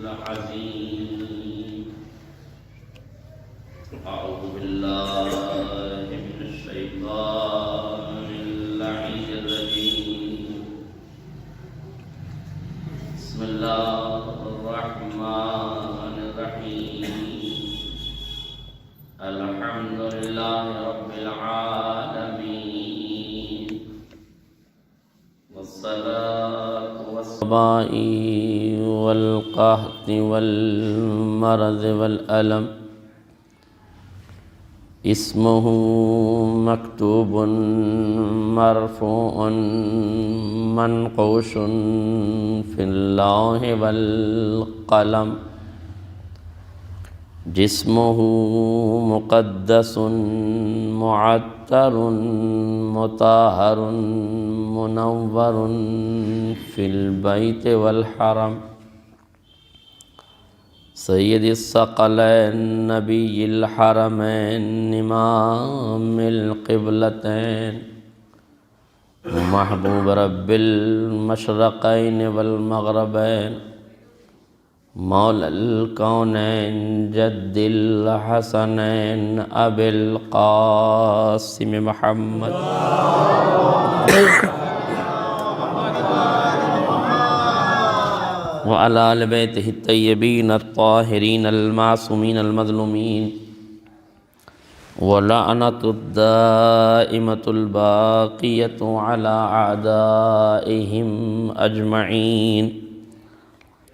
العظيم أعوذ بالله من الشيطان اللعين الرجيم بسم الله الرحمن الرحيم الحمد لله رب العالمين والصلاة والصباء والقهط والمرض والألم اسمه مكتوب مرفوع منقوش في اللوح والقلم جسمه مقدس معطر مطهر منور في البيت والحرم سید الثقلین نبی الحرمین امام القبلتین محبوب رب المشرقین والمغربین مولا الکونین جد الحسنین ابی القاسم محمد وعلى آل بیتہ الطیبین الطاہرین المعصومین المظلومین ولعنۃ الدائمۃ الباقیۃ علی اعدائہم اجمعین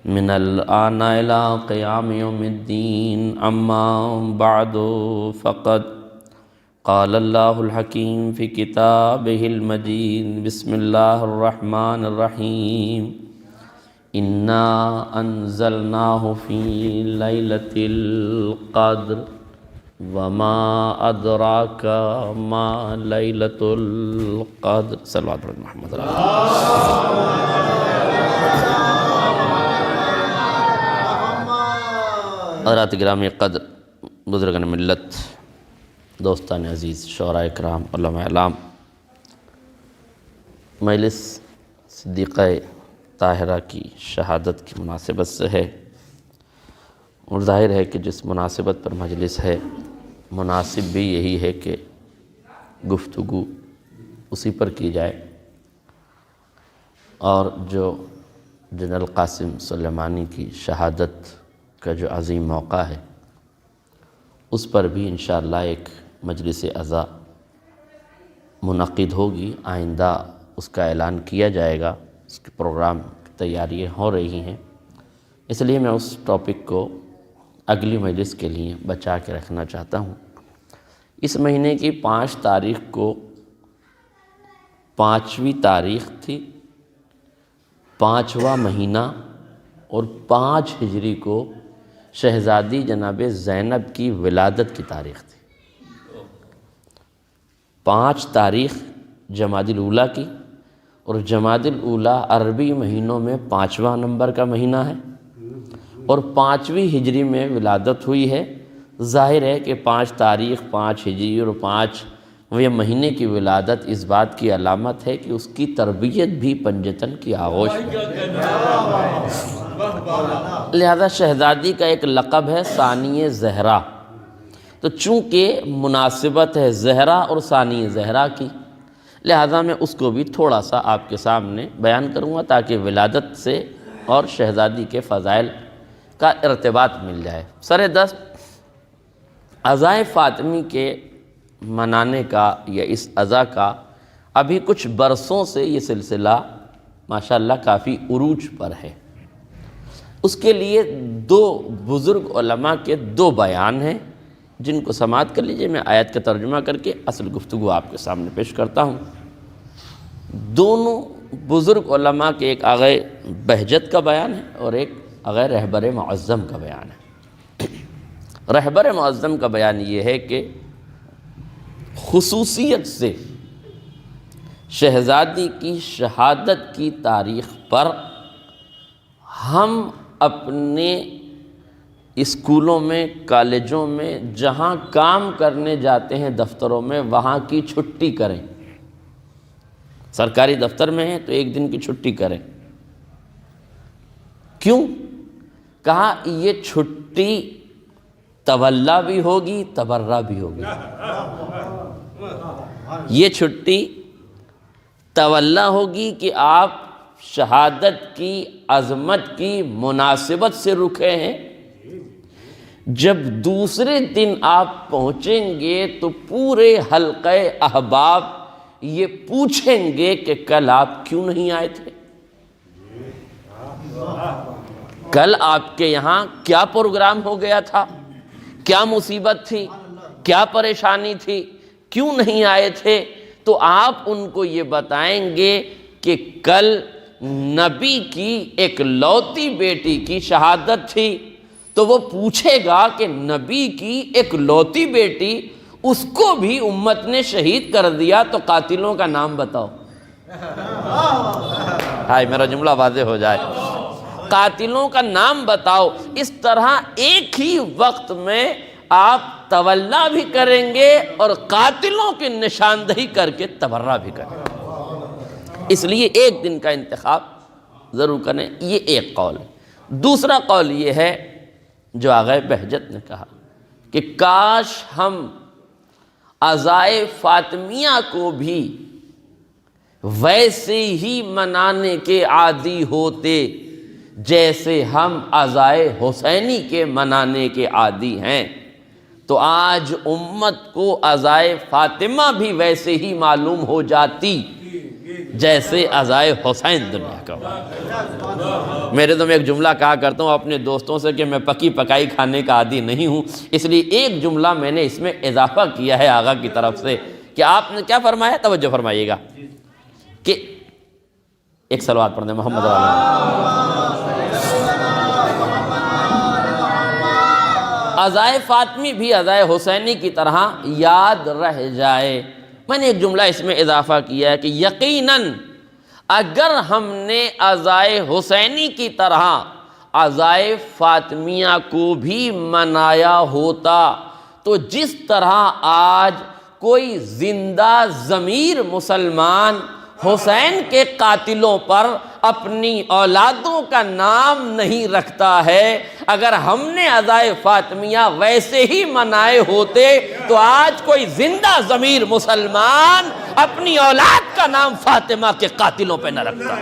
من الآن إلى قیام یوم الدین اما بعد فقد قال اللہ الحکیم فی کتابہ المجید بسم اللہ الرحمن الرحیم اِنَّا أَنزَلْنَاهُ فِي لَيْلَةِ الْقَدْرِ وَمَا أَدْرَاكَ مَا لَيْلَةُ الْقَدْرِ صلوات محمد حضرات گرامی قدر، بزرگان ملت، دوستان عزیز، شعراء اکرام، علماء اعلام، مجلس صدیقہ طاہرہ کی شہادت کی مناسبت سے ہے، اور ظاہر ہے کہ جس مناسبت پر مجلس ہے مناسب بھی یہی ہے کہ گفتگو اسی پر کی جائے، اور جو جنرل قاسم سلیمانی کی شہادت کا جو عظیم موقع ہے اس پر بھی انشاءاللہ ایک مجلس عزا منعقد ہوگی، آئندہ اس کا اعلان کیا جائے گا، اس کے پروگرام کی تیاریاں ہو رہی ہیں، اس لیے میں اس ٹاپک کو اگلی مجلس کے لیے بچا کے رکھنا چاہتا ہوں۔ اس مہینے کی 5 تاریخ کو 5ویں تاریخ تھی، 5واں مہینہ، اور 5 ہجری کو شہزادی جناب زینب کی ولادت کی تاریخ تھی۔ 5 تاریخ جمادی الاولیٰ کی، اور جمادی الاولیٰ عربی مہینوں میں 5واں نمبر کا مہینہ ہے، اور 5ویں ہجری میں ولادت ہوئی ہے۔ ظاہر ہے کہ 5 تاریخ 5 ہجری اور 5ویں مہینے کی ولادت اس بات کی علامت ہے کہ اس کی تربیت بھی پنجتن کی آغوش میں، لہذا شہزادی کا ایک لقب ہے ثانی زہرا، تو چونکہ مناسبت ہے زہرا اور ثانی زہرا کی، لہذا میں اس کو بھی تھوڑا سا آپ کے سامنے بیان کروں گا تاکہ ولادت سے اور شہزادی کے فضائل کا ارتباط مل جائے۔ سردست عزائے فاطمی کے منانے کا یا اس عزا کا ابھی کچھ برسوں سے یہ سلسلہ ماشاءاللہ کافی عروج پر ہے۔ اس کے لیے 2 بزرگ علماء کے 2 بیان ہیں جن کو سماعت کر لیجئے، میں آیت کا ترجمہ کر کے اصل گفتگو آپ کے سامنے پیش کرتا ہوں۔ دونوں بزرگ علماء کے ایک آغا بہجت کا بیان ہے اور ایک آغا رہبر معظم کا بیان ہے۔ رہبر معظم کا بیان یہ ہے کہ خصوصیت سے شہزادی کی شہادت کی تاریخ پر ہم اپنے اسکولوں میں، کالجوں میں، جہاں کام کرنے جاتے ہیں دفتروں میں، وہاں کی چھٹی کریں۔ سرکاری دفتر میں ہیں تو 1 دن کی چھٹی کریں۔ کیوں؟ کہا یہ چھٹی تولا بھی ہوگی تبرہ بھی ہوگی۔ یہ چھٹی تولا ہوگی کہ آپ شہادت کی عظمت کی مناسبت سے رکے ہیں، جب دوسرے دن آپ پہنچیں گے تو پورے حلقہ احباب یہ پوچھیں گے کہ کل آپ کیوں نہیں آئے تھے، کل آپ کے یہاں کیا پروگرام ہو گیا تھا، کیا مصیبت تھی، کیا پریشانی تھی، کیوں نہیں آئے تھے۔ تو آپ ان کو یہ بتائیں گے کہ کل نبی کی ایک لوتی بیٹی کی شہادت تھی، تو وہ پوچھے گا کہ نبی کی ایک لوتی بیٹی، اس کو بھی امت نے شہید کر دیا، تو قاتلوں کا نام بتاؤ۔ ہائے میرا جملہ واضح ہو جائے، قاتلوں کا نام بتاؤ۔ اس طرح ایک ہی وقت میں آپ تولا بھی کریں گے اور قاتلوں کی نشاندہی کر کے تبرہ بھی کریں گے۔ اس لیے ایک دن کا انتخاب ضرور کریں، یہ ایک قول ہے۔ دوسرا قول یہ ہے جو آغا بہجت نے کہا کہ کاش ہم عزائے فاطمیہ کو بھی ویسے ہی منانے کے عادی ہوتے جیسے ہم عزائے حسینی کے منانے کے عادی ہیں، تو آج امت کو عزائے فاطمہ بھی ویسے ہی معلوم ہو جاتی جیسے عزائے حسین دنیا کا ہو۔ میرے تو میں ایک جملہ کہا کرتا ہوں اپنے دوستوں سے کہ میں پکی پکائی کھانے کا عادی نہیں ہوں، اس لیے ایک جملہ میں نے اس میں اضافہ کیا ہے آغا کی طرف سے کہ آپ نے کیا فرمایا، توجہ فرمائیے گا کہ ایک صلوات پڑھ دیں محمد عزائے فاطمی بھی عزائے حسینی کی طرح یاد رہ جائے۔ میں نے ایک جملہ اس میں اضافہ کیا ہے کہ یقیناً اگر ہم نے عزائے حسینی کی طرح عزائے فاطمیہ کو بھی منایا ہوتا تو جس طرح آج کوئی زندہ ضمیر مسلمان حسین کے قاتلوں پر اپنی اولادوں کا نام نہیں رکھتا ہے، اگر ہم نے عزائے فاطمیہ ویسے ہی منائے ہوتے تو آج کوئی زندہ ضمیر مسلمان اپنی اولاد کا نام فاطمہ کے قاتلوں پہ نہ رکھتا۔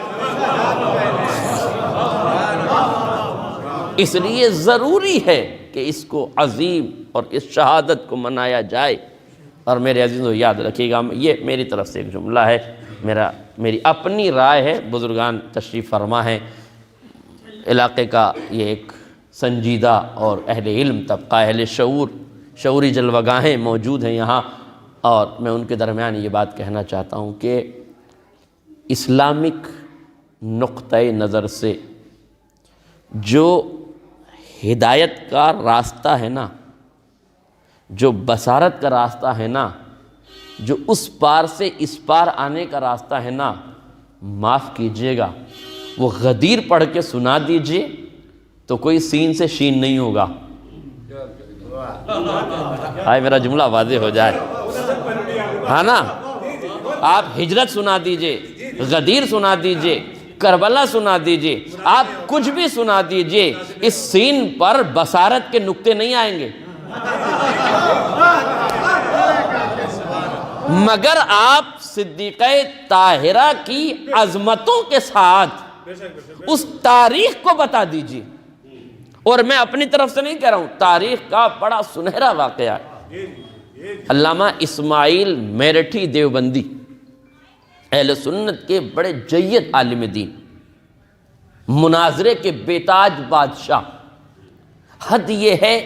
اس لیے ضروری ہے کہ اس کو عظیم اور اس شہادت کو منایا جائے۔ اور میرے عزیزوں یاد رکھیے گا، یہ میری طرف سے ایک جملہ ہے، میری اپنی رائے ہے، بزرگان تشریف فرما ہے، علاقے کا یہ ایک سنجیدہ اور اہل علم طبقہ، اہل شعوری جلوگاہیں موجود ہیں یہاں، اور میں ان کے درمیان یہ بات کہنا چاہتا ہوں کہ اسلامک نقطۂ نظر سے جو ہدایت کا راستہ ہے نا، جو بصارت کا راستہ ہے نا، جو اس پار سے اس پار آنے کا راستہ ہے نا، معاف کیجئے گا، وہ غدیر پڑھ کے سنا دیجئے تو کوئی سین سے شین نہیں ہوگا۔ آئے میرا جملہ واضح ہو جائے، ہاں نا، آپ ہجرت سنا دیجئے، غدیر سنا دیجئے، کربلا سنا دیجئے، آپ کچھ بھی سنا دیجئے، اس سین پر بصارت کے نقطے نہیں آئیں گے، مگر آپ صدیقہ طاہرہ کی عظمتوں کے ساتھ اس تاریخ کو بتا دیجئے۔ اور میں اپنی طرف سے نہیں کہہ رہا ہوں، تاریخ کا بڑا سنہرا واقعہ ہے۔ علامہ اسماعیل میرٹھی دیوبندی اہل سنت کے بڑے جید عالم دین، مناظرے کے بیتاج بادشاہ۔ حد یہ ہے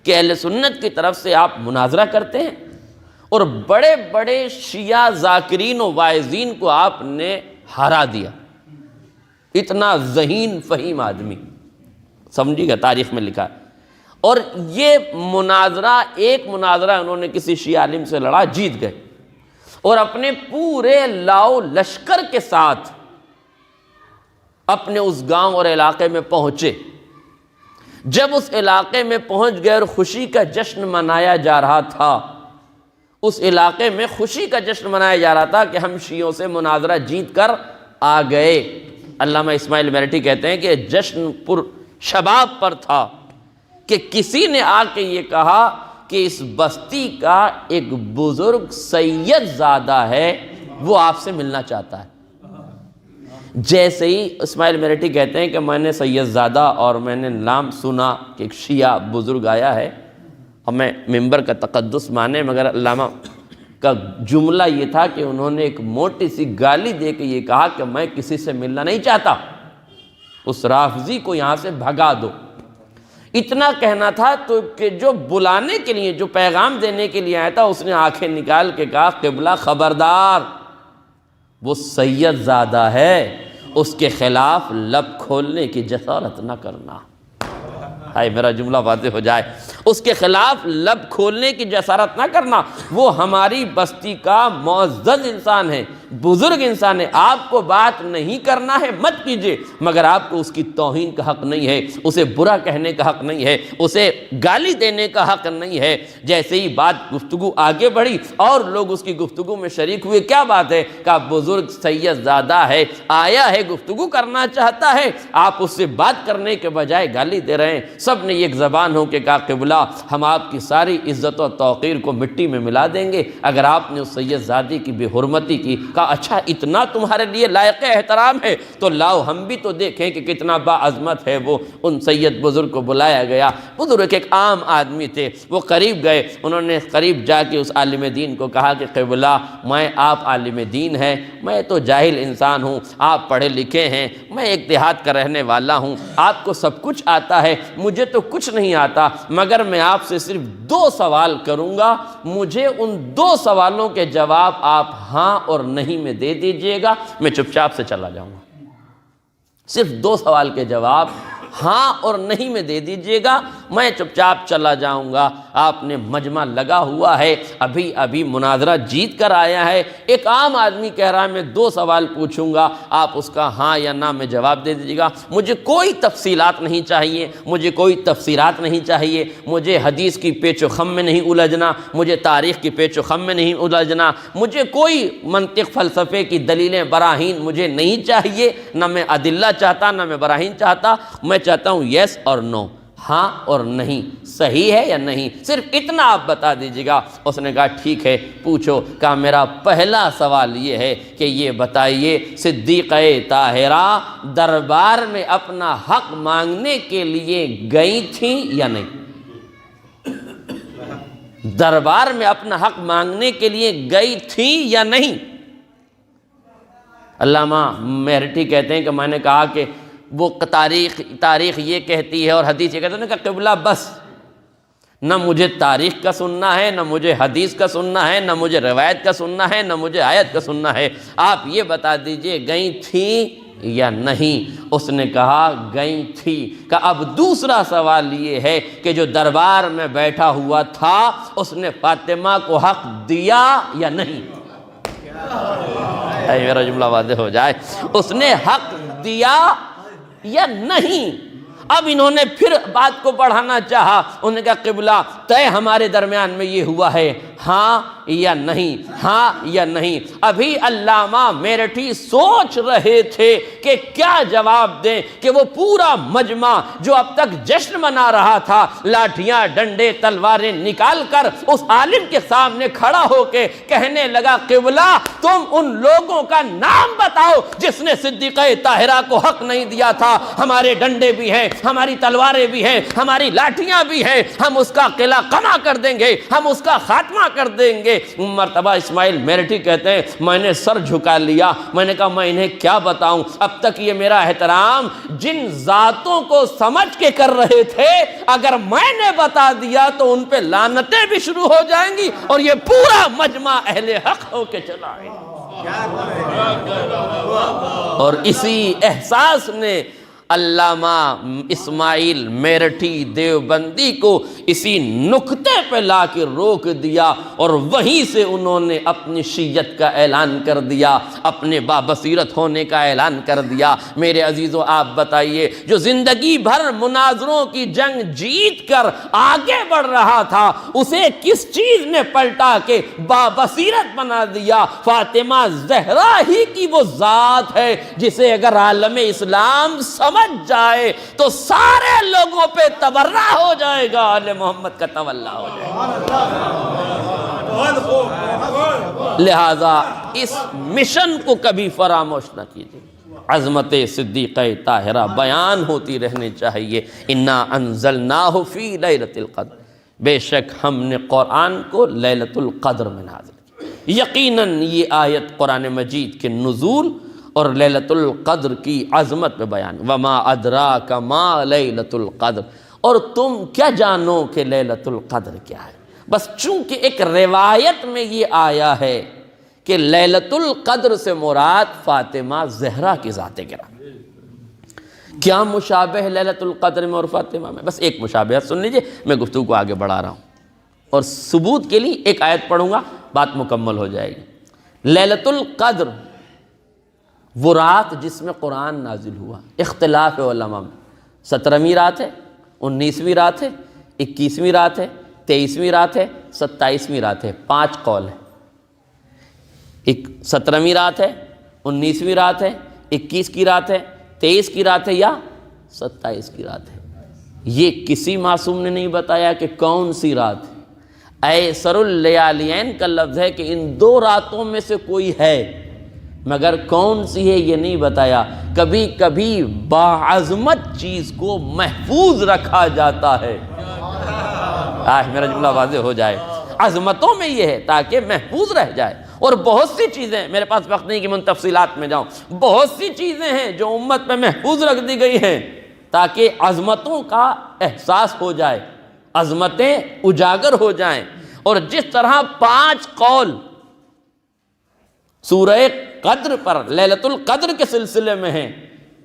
کہ اہل سنت کی طرف سے آپ مناظرہ کرتے ہیں اور بڑے بڑے شیعہ ذاکرین و واعظین کو آپ نے ہرا دیا۔ اتنا ذہین فہیم آدمی، سمجھیے گا، تاریخ میں لکھا ہے۔ اور یہ مناظرہ، ایک مناظرہ انہوں نے کسی شیعہ عالم سے لڑا، جیت گئے، اور اپنے پورے لاؤ لشکر کے ساتھ اپنے اس گاؤں اور علاقے میں پہنچے۔ جب اس علاقے میں پہنچ گئے اور خوشی کا جشن منایا جا رہا تھا، اس علاقے میں خوشی کا جشن منایا جا رہا تھا کہ ہم شیعوں سے مناظرہ جیت کر آ گئے۔ علامہ اسماعیل میرٹھی کہتے ہیں کہ جشن پر شباب پر تھا کہ کسی نے آ کے یہ کہا کہ اس بستی کا ایک بزرگ سید زادہ ہے، وہ آپ سے ملنا چاہتا ہے۔ جیسے ہی اسماعیل میرٹھی کہتے ہیں کہ میں نے سید زادہ اور میں نے نام سنا کہ ایک شیعہ بزرگ آیا ہے، اور میں ممبر کا تقدس مانے، مگر علامہ کا جملہ یہ تھا کہ انہوں نے ایک موٹی سی گالی دے کے یہ کہا کہ میں کسی سے ملنا نہیں چاہتا، اس رافضی کو یہاں سے بھگا دو۔ اتنا کہنا تھا تو کہ جو بلانے کے لیے، جو پیغام دینے کے لیے آیا تھا، اس نے آنکھیں نکال کے کہا قبلہ خبردار، وہ سید زادہ ہے، اس کے خلاف لب کھولنے کی جسارت نہ کرنا۔ ہائے میرا جملہ واضح ہو جائے، اس کے خلاف لب کھولنے کی جسارت نہ کرنا، وہ ہماری بستی کا معزز انسان ہے، بزرگ انسان ہے، آپ کو بات نہیں کرنا ہے مت کیجئے، مگر آپ کو اس کی توہین کا حق نہیں ہے، اسے برا کہنے کا حق نہیں ہے، اسے گالی دینے کا حق نہیں ہے۔ جیسے ہی بات گفتگو آگے بڑھی اور لوگ اس کی گفتگو میں شریک ہوئے، کیا بات ہے؟ کہ بزرگ سید زادہ ہے، آیا ہے، گفتگو کرنا چاہتا ہے، آپ اس سے بات کرنے کے بجائے گالی دے رہے ہیں۔ سب نے ایک زبان ہو کے کہا قبلہ ہم آپ کی ساری عزت و توقیر کو مٹی میں ملا دیں گے اگر آپ نے اس سید زادی کی بے حرمتی کی۔ کہا اچھا اتنا تمہارے لیے لائق احترام ہے تو لاؤ ہم بھی تو دیکھیں کہ کتنا باعظمت ہے وہ۔ ان سید بزرگ کو بلایا گیا، بزرگ ایک عام آدمی تھے، وہ قریب گئے، انہوں نے قریب جا کے اس عالم دین کو کہا کہ قبلہ میں آپ عالم دین ہیں، میں تو جاہل انسان ہوں، آپ پڑھے لکھے ہیں، میں ایک دیہات کا رہنے والا ہوں، آپ کو سب کچھ آتا ہے، مجھے تو کچھ نہیں آتا، مگر میں آپ سے صرف 2 سوال کروں گا، مجھے ان 2 سوالوں کے جواب آپ ہاں اور نہیں میں دے دیجئے گا، میں چپ چاپ سے چلا جاؤں گا۔ صرف 2 سوال کے جواب ہاں اور نہیں میں دے دیجئے گا، میں چپ چاپ چلا جاؤں گا۔ آپ نے مجمع لگا ہوا ہے، ابھی مناظرہ جیت کر آیا ہے، ایک عام آدمی کہہ رہا ہے میں 2 سوال پوچھوں گا، آپ اس کا ہاں یا نہ میں جواب دے دیجیے گا، مجھے کوئی تفصیلات نہیں چاہیے، مجھے کوئی تفسیرات نہیں چاہیے، مجھے حدیث کی پیچ و خم میں نہیں الجھنا، مجھے تاریخ کی پیچ و خم میں نہیں الجھنا، مجھے کوئی منطق فلسفے کی دلیلیں براہین مجھے نہیں چاہیے، نہ میں ادلہ چاہتا نہ میں براہین چاہتا، میں چاہتا ہوں یس اور نو، ہاں اور نہیں، صحیح ہے یا نہیں، صرف اتنا آپ بتا دیجیے گا۔ اس نے کہا ٹھیک ہے پوچھو۔ کہا میرا پہلا سوال یہ ہے کہ یہ بتائیے صدیقہ طاہرہ دربار میں اپنا حق مانگنے کے لیے گئی تھیں یا نہیں؟ دربار میں اپنا حق مانگنے کے لیے گئی تھیں یا نہیں؟ علامہ میرٹھی کہتے ہیں کہ میں نے کہا کہ وہ تاریخ یہ کہتی ہے اور حدیث یہ کہتی ہے، کہ قبلہ بس نہ مجھے تاریخ کا سننا ہے، نہ مجھے حدیث کا سننا ہے، نہ مجھے روایت کا سننا ہے، نہ مجھے آیت کا سننا ہے، آپ یہ بتا دیجئے گئی تھیں یا نہیں؟ اس نے کہا گئی تھی۔ کہ اب دوسرا سوال یہ ہے کہ جو دربار میں بیٹھا ہوا تھا اس نے فاطمہ کو حق دیا یا نہیں؟ میرا جملہ واضح ہو جائے، اس نے حق دیا یا نہیں؟ اب انہوں نے پھر بات کو بڑھانا چاہا، انہوں نے کہا قبلہ طے ہمارے درمیان میں یہ ہوا ہے، ہاں یا نہیں، ہاں یا نہیں۔ ابھی علامہ میرٹھی سوچ رہے تھے کہ کیا جواب دیں کہ وہ پورا مجمع جو اب تک جشن منا رہا تھا لاٹھیاں ڈنڈے تلواریں نکال کر اس عالم کے سامنے کھڑا ہو کے کہنے لگا قبلہ تم ان لوگوں کا نام بتاؤ جس نے صدیقہ طاہرہ کو حق نہیں دیا تھا، ہمارے ڈنڈے بھی ہیں، ہماری تلواریں بھی ہیں، ہماری لاٹھیاں بھی ہیں، ہم اس کا قلعہ قمع کر دیں گے، ہم اس کا خاتمہ کر دیں گے۔ مرتبہ اسماعیل میرٹھی کہتے ہیں میں نے سر جھکا لیا، میں نے کہا میں انہیں کیا بتاؤں، اب تک یہ میرا احترام جن ذاتوں کو سمجھ کے کر رہے تھے اگر میں نے بتا دیا تو ان پہ لعنتیں بھی شروع ہو جائیں گی اور یہ پورا مجمع اہل حق ہو کے چلا آئے۔ اور اسی احساس نے علامہ اسماعیل میرٹھی دیوبندی کو اسی نقطے پہ لا کے روک دیا اور وہیں سے انہوں نے اپنی شیعت کا اعلان کر دیا، اپنے بابصیرت ہونے کا اعلان کر دیا۔ میرے عزیزو آپ بتائیے جو زندگی بھر مناظروں کی جنگ جیت کر آگے بڑھ رہا تھا اسے کس چیز نے پلٹا کے بابصیرت بنا دیا؟ فاطمہ زہرا ہی کی وہ ذات ہے جسے اگر عالم اسلام سمجھ سمجھ جائے تو سارے لوگوں پہ تبرہ ہو جائے گا، آل محمد کا تولا ہو جائے گا۔ لہذا اس مشن کو کبھی فراموش نہ کیجیے، عظمت صدیقہ طاہرہ بیان ہوتی رہنی چاہیے۔ انا انزلناہ فی لیلۃ القدر، بے شک ہم نے قرآن کو لیلۃ القدر میں نازل کیا۔ یقیناً یہ آیت قرآن مجید کے نزول اور لیلۃ القدر کی عظمت میں بیان۔ وما ادراک ما لیلۃ القدر، اور تم کیا جانو کہ لیلۃ القدر کیا ہے۔ بس چونکہ ایک روایت میں یہ آیا ہے کہ لیلۃ القدر سے مراد فاطمہ زہرا کی ذات گرامی۔ کیا مشابہ ہے لیلۃ القدر میں اور فاطمہ میں؟ بس ایک مشابہت سن لیجئے، میں گفتگو کو آگے بڑھا رہا ہوں اور ثبوت کے لیے ایک آیت پڑھوں گا، بات مکمل ہو جائے گی۔ لیلۃ القدر وہ رات جس میں قرآن نازل ہوا، اختلاف علماء میں 17ویں رات ہے، 19ویں رات ہے، 21ویں رات ہے، 23ویں رات ہے، 27ویں رات ہے، 5 قول ہے۔ 17ویں رات ہے، 19ویں رات ہے، 21 کی رات ہے، 23 کی رات ہے یا 27 کی رات ہے۔ یہ کسی معصوم نے نہیں بتایا کہ کون سی رات ہے۔ ایسر اللیالین کا لفظ ہے کہ ان 2 راتوں میں سے کوئی ہے، مگر کون سی ہے یہ نہیں بتایا۔ کبھی کبھی باعظمت چیز کو محفوظ رکھا جاتا ہے۔ میرا جملہ واضح ہو جائے، عظمتوں میں یہ ہے تاکہ محفوظ رہ جائے۔ اور بہت سی چیزیں، میرے پاس وقت نہیں کہ میں ان تفصیلات میں جاؤں، بہت سی چیزیں ہیں جو امت میں محفوظ رکھ دی گئی ہیں تاکہ عظمتوں کا احساس ہو جائے، عظمتیں اجاگر ہو جائیں۔ اور جس طرح 5 قول سورہ قدر پر، لیلۃ القدر کے سلسلے میں ہیں،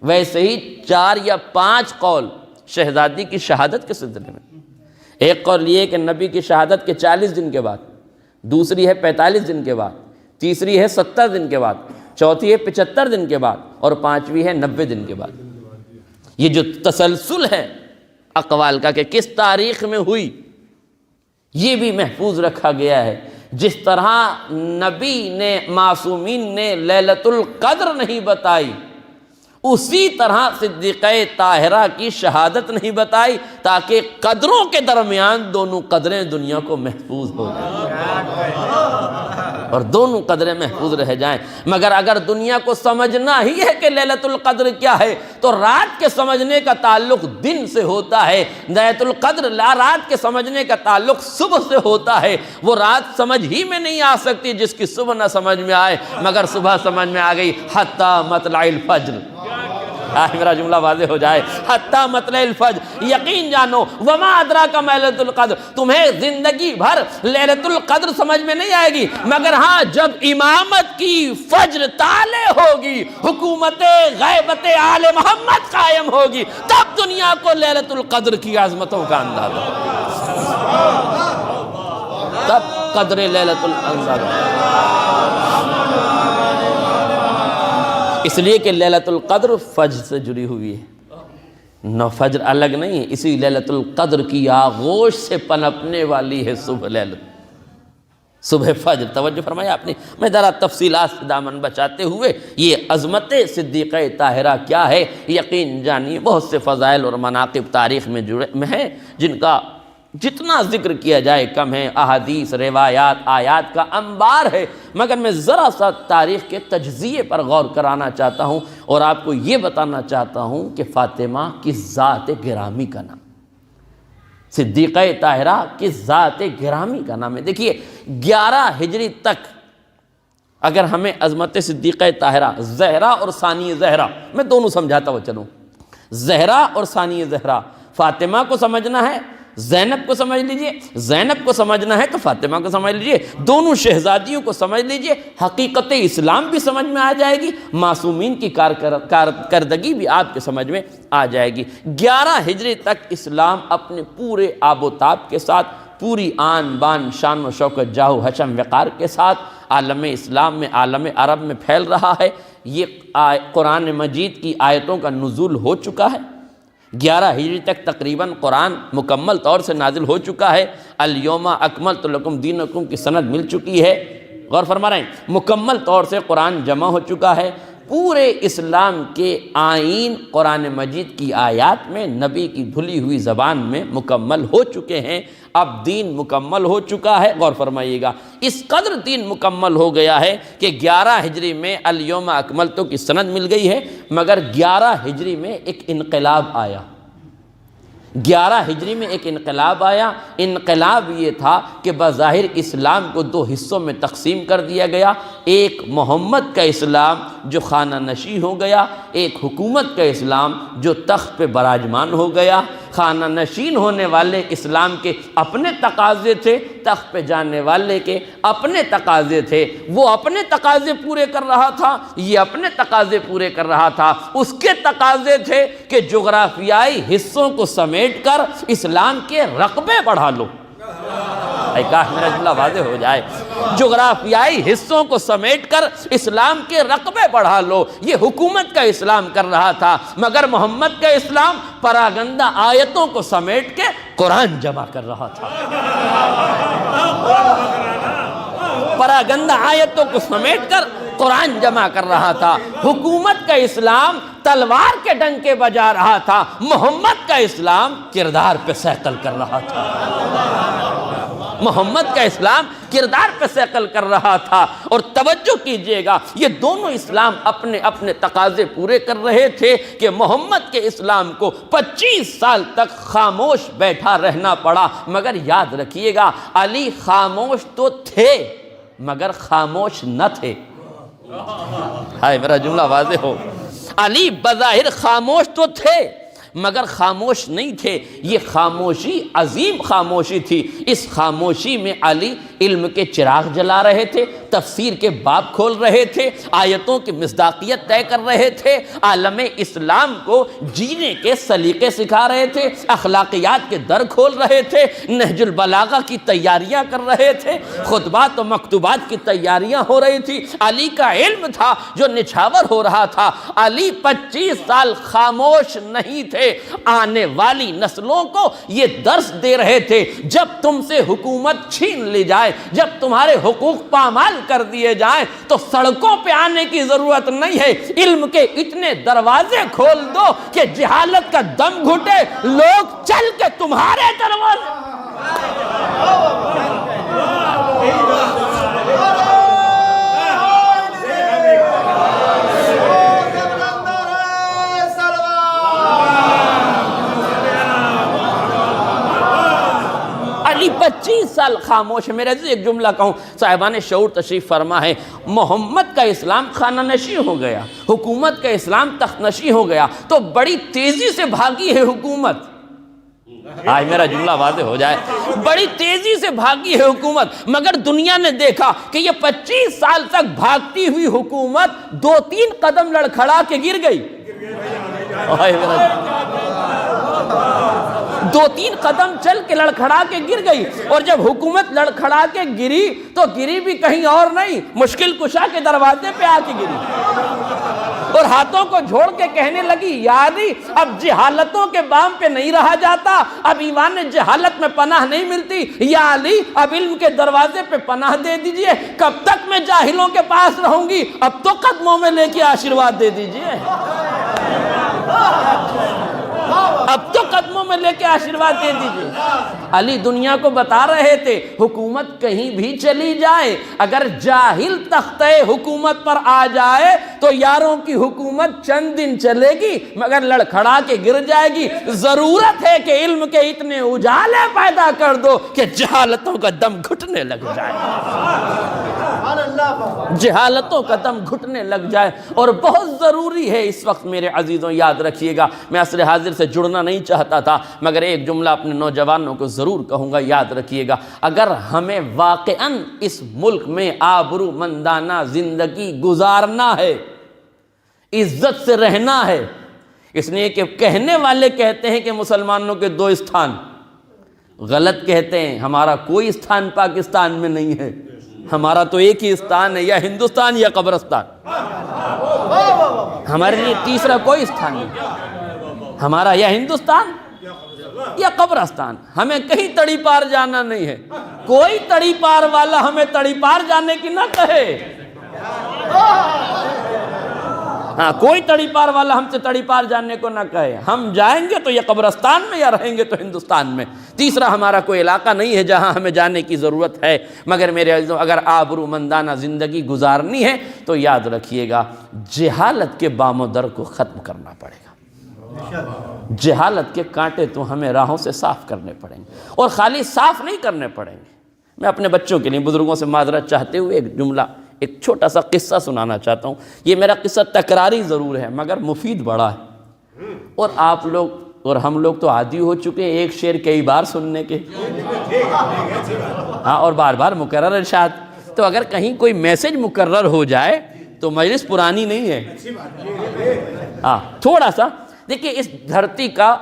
ویسے ہی 4 یا 5 قول شہزادی کی شہادت کے سلسلے میں۔ ایک قول یہ ہے کہ نبی کی شہادت کے 40 دن کے بعد، دوسری ہے 45 دن کے بعد، تیسری ہے 70 دن کے بعد، چوتھی ہے 75 دن کے بعد، اور 5ویں ہے 90 دن کے بعد۔ یہ جو تسلسل ہے اقوال کا کہ کس تاریخ میں ہوئی، یہ بھی محفوظ رکھا گیا ہے۔ جس طرح نبی نے، معصومین نے لیلۃ القدر نہیں بتائی، اسی طرح صدیقہ طاہرہ کی شہادت نہیں بتائی تاکہ قدروں کے درمیان دونوں قدریں دنیا کو محفوظ ہو جائیں اور دونوں قدریں محفوظ رہ جائیں۔ مگر اگر دنیا کو سمجھنا ہی ہے کہ لیلۃ القدر کیا ہے تو رات کے سمجھنے کا تعلق دن سے ہوتا ہے، لیلۃ القدر رات کے سمجھنے کا تعلق صبح سے ہوتا ہے۔ وہ رات سمجھ ہی میں نہیں آ سکتی جس کی صبح نہ سمجھ میں آئے، مگر صبح سمجھ میں آ گئی۔ حتی مطلع الفجر، میرا جملہ واضح ہو جائے، حتی مطلع الفجر، یقین جانو وما ادراک ما لیلۃ القدر، تمہیں زندگی بھر لیلۃ القدر سمجھ میں نہیں آئے گی، مگر ہاں جب امامت کی فجر طالع ہوگی، حکومت غیبت آل محمد قائم ہوگی، تب دنیا کو لیلۃ القدر کی عظمتوں کا اندازہ، تب قدر لیلۃ القدر، اس لیے کہ لیلۃ القدر فجر سے جڑی ہوئی ہے، نو فجر الگ نہیں ہے، اسی لیلۃ القدر کی آغوش سے پنپنے والی ہے صبح فجر۔ توجہ فرمایا آپ نے۔ میں ذرا تفصیلات سے دامن بچاتے ہوئے یہ عظمت صدیقہ طاہرہ کیا ہے یقین جانیے، بہت سے فضائل اور مناقب تاریخ میں جڑے میں ہیں جن کا جتنا ذکر کیا جائے کم ہے، احادیث، روایات، آیات کا انبار ہے، مگر میں ذرا سا تاریخ کے تجزیے پر غور کرانا چاہتا ہوں اور آپ کو یہ بتانا چاہتا ہوں کہ فاطمہ کس ذات گرامی کا نام، صدیقہ طاہرہ کس ذات گرامی کا نام ہے۔ دیکھیے 11 ہجری تک اگر ہمیں عظمت صدیقہ طاہرہ، زہرا اور ثانی زہرا، میں دونوں سمجھاتا ہوا چلوں، زہرا اور ثانی زہرا، فاطمہ کو سمجھنا ہے زینب کو سمجھ لیجئے، زینب کو سمجھنا ہے تو فاطمہ کو سمجھ لیجئے، دونوں شہزادیوں کو سمجھ لیجئے، حقیقت اسلام بھی سمجھ میں آ جائے گی، معصومین کی کارکردگی بھی آپ کے سمجھ میں آ جائے گی۔ 11 ہجری تک اسلام اپنے پورے آب و تاب کے ساتھ، پوری آن بان شان و شوکت جاہ و حشم وقار کے ساتھ عالم اسلام میں، عالم عرب میں پھیل رہا ہے۔ یہ قرآن مجید کی آیتوں کا نزول ہو چکا ہے، 11 ہجری تک تقریباً قرآن مکمل طور سے نازل ہو چکا ہے۔ الیوم اکملت لکم دینکم کی سند مل چکی ہے، غور فرما رہے ہیں، مکمل طور سے قرآن جمع ہو چکا ہے، پورے اسلام کے آئین قرآن مجید کی آیات میں نبی کی دھلی ہوئی زبان میں مکمل ہو چکے ہیں۔ اب دین مکمل ہو چکا ہے، غور فرمائیے گا، اس قدر دین مکمل ہو گیا ہے کہ 11 ہجری میں الیوم اکملتو کی سند مل گئی ہے، مگر 11 ہجری میں ایک انقلاب آیا۔ 11 ہجری میں ایک انقلاب آیا۔ انقلاب یہ تھا کہ بظاہر اسلام کو 2 حصوں میں تقسیم کر دیا گیا، ایک محمد کا اسلام جو خانہ نشین ہو گیا، ایک حکومت کا اسلام جو تخت پہ براجمان ہو گیا۔ خانہ نشین ہونے والے اسلام کے اپنے تقاضے تھے، تخت پہ جانے والے کے اپنے تقاضے تھے، وہ اپنے تقاضے پورے کر رہا تھا، یہ اپنے تقاضے پورے کر رہا تھا۔ اس کے تقاضے تھے کہ جغرافیائی حصوں کو سمیٹ کر اسلام کے رقبے بڑھا لو۔ کاش میرا جملہ واضح ہو جائے، جغرافیائی حصوں کو سمیٹ کر اسلام کے رقبے بڑھا لو، یہ حکومت کا اسلام کر رہا تھا، مگر محمد کا اسلام پراگندہ آیتوں کو سمیٹ کے قرآن جمع کر رہا تھا۔ پراگندہ آیتوں کو سمیٹ کر قرآن جمع کر رہا تھا۔ حکومت کا اسلام تلوار کے ڈنکے بجا رہا تھا، محمد کا اسلام کردار پہ سیقل کر رہا تھا۔ محمد کا اسلام کردار پہ سیقل کر رہا تھا۔ اور توجہ کیجئے گا، یہ دونوں اسلام اپنے اپنے تقاضے پورے کر رہے تھے کہ محمد کے اسلام کو 25 سال تک خاموش بیٹھا رہنا پڑا، مگر یاد رکھیے گا علی خاموش تو تھے مگر خاموش نہ تھے۔ ہائے میرا جملہ واضح ہو، علی بظاہر خاموش تو تھے مگر خاموش نہیں تھے۔ یہ خاموشی عظیم خاموشی تھی۔ اس خاموشی میں علی علم کے چراغ جلا رہے تھے، تفسیر کے باب کھول رہے تھے، آیتوں کی مصداقیت طے کر رہے تھے، عالم اسلام کو جینے کے سلیقے سکھا رہے تھے، اخلاقیات کے در کھول رہے تھے، نہج البلاغہ کی تیاریاں کر رہے تھے، خطبات و مکتوبات کی تیاریاں ہو رہی تھی۔ علی کا علم تھا جو نچھاور ہو رہا تھا۔ علی 25 سال خاموش نہیں تھے، آنے والی نسلوں کو یہ درس دے رہے تھے، جب تم سے حکومت چھین لی جائے، جب تمہارے حقوق پامال کر دیے جائیں تو سڑکوں پہ آنے کی ضرورت نہیں ہے، علم کے اتنے دروازے کھول دو کہ جہالت کا دم گھٹے، لوگ چل کے تمہارے دروازے۔ علی 25 سال خاموش ہے۔ میرے سے ایک جملہ کہوں، صاحبان شعور تشریف فرما ہے، محمد کا اسلام خانہ نشین ہو گیا، حکومت کا اسلام تخت نشین ہو گیا، تو بڑی تیزی سے بھاگی ہے حکومت۔ آج میرا جملہ واضح ہو جائے، بڑی تیزی سے بھاگی ہے حکومت، مگر دنیا نے دیکھا کہ یہ 25 سال تک بھاگتی ہوئی حکومت 2-3 قدم لڑکھڑا کے گر گئی۔ 2-3 قدم چل کے لڑکھڑا کے گر گئی، اور جب حکومت لڑکھڑا کے گری تو گری بھی کہیں اور نہیں، مشکل کشا کے دروازے پہ آ کے گری، اور ہاتھوں کو جھوڑ کے کہنے لگی، یا علی اب جہالتوں کے بام پہ نہیں رہا جاتا، اب ایمان جہالت میں پناہ نہیں ملتی، یا علی اب علم کے دروازے پہ پناہ دے دیجئے، کب تک میں جاہلوں کے پاس رہوں گی، اب تو قدموں میں لے کے آشیرواد دے دیجئے، اب تو قدموں میں لے کے آشیرواد دے دیجئے۔ علی دنیا کو بتا رہے تھے، حکومت کہیں بھی چلی جائے، اگر جاہل تختہ حکومت پر آ جائے تو یاروں کی حکومت چند دن چلے گی مگر لڑکھڑا کے گر جائے گی۔ ضرورت ہے کہ علم کے اتنے اجالے پیدا کر دو کہ جہالتوں کا دم گھٹنے لگ جائے، جہالتوں کا دم گھٹنے لگ جائے۔ اور بہت ضروری ہے اس وقت میرے عزیزوں، یاد رکھیے گا، میں عصر حاضر سے جڑنا نہیں چاہتا تھا مگر ایک جملہ اپنے نوجوانوں کو ضرور کہوں گا، یاد رکھیے گا، اگر ہمیں واقعاً اس ملک میں آبرو مندانہ زندگی گزارنا ہے، عزت سے رہنا ہے، اس لیے کہ کہنے والے کہتے ہیں کہ مسلمانوں کے 2 استھان، غلط کہتے ہیں، ہمارا کوئی استھان پاکستان میں نہیں ہے، ہمارا تو ایک ہی استھان ہے، یا ہندوستان یا قبرستان، ہمارے لیے تیسرا کوئی استھان نہیں، ہمارا یا ہندوستان یا قبرستان، ہمیں کہیں تڑی پار جانا نہیں ہے، کوئی تڑی پار والا ہمیں تڑی پار جانے کی نہ کہے۔ ہاں کوئی تڑی پار والا ہم سے تڑی پار جاننے کو نہ کہے، ہم جائیں گے تو یہ قبرستان میں یا رہیں گے تو ہندوستان میں، تیسرا ہمارا کوئی علاقہ نہیں ہے جہاں ہمیں جانے کی ضرورت ہے۔ مگر میرے عزیزوں اگر آبرومندانہ زندگی گزارنی ہے تو یاد رکھیے گا جہالت کے بام و در کو ختم کرنا پڑے گا، جہالت کے کانٹے تو ہمیں راہوں سے صاف کرنے پڑیں گے، اور خالی صاف نہیں کرنے پڑیں گے۔ میں اپنے بچوں کے لیے بزرگوں سے معذرت چاہتے ہوئے ایک جملہ، ایک چھوٹا سا قصہ سنانا چاہتا ہوں۔ یہ میرا قصہ تکراری ضرور ہے مگر مفید بڑا ہے، اور آپ لوگ اور ہم لوگ تو عادی ہو چکے ہیں ایک شعر کئی بار سننے کے، ہاں، اور بار بار مکرر ارشاد۔ تو اگر کہیں کوئی میسج مکرر ہو جائے تو مجلس پرانی نہیں ہے۔ ہاں تھوڑا سا دیکھیں، اس دھرتی کا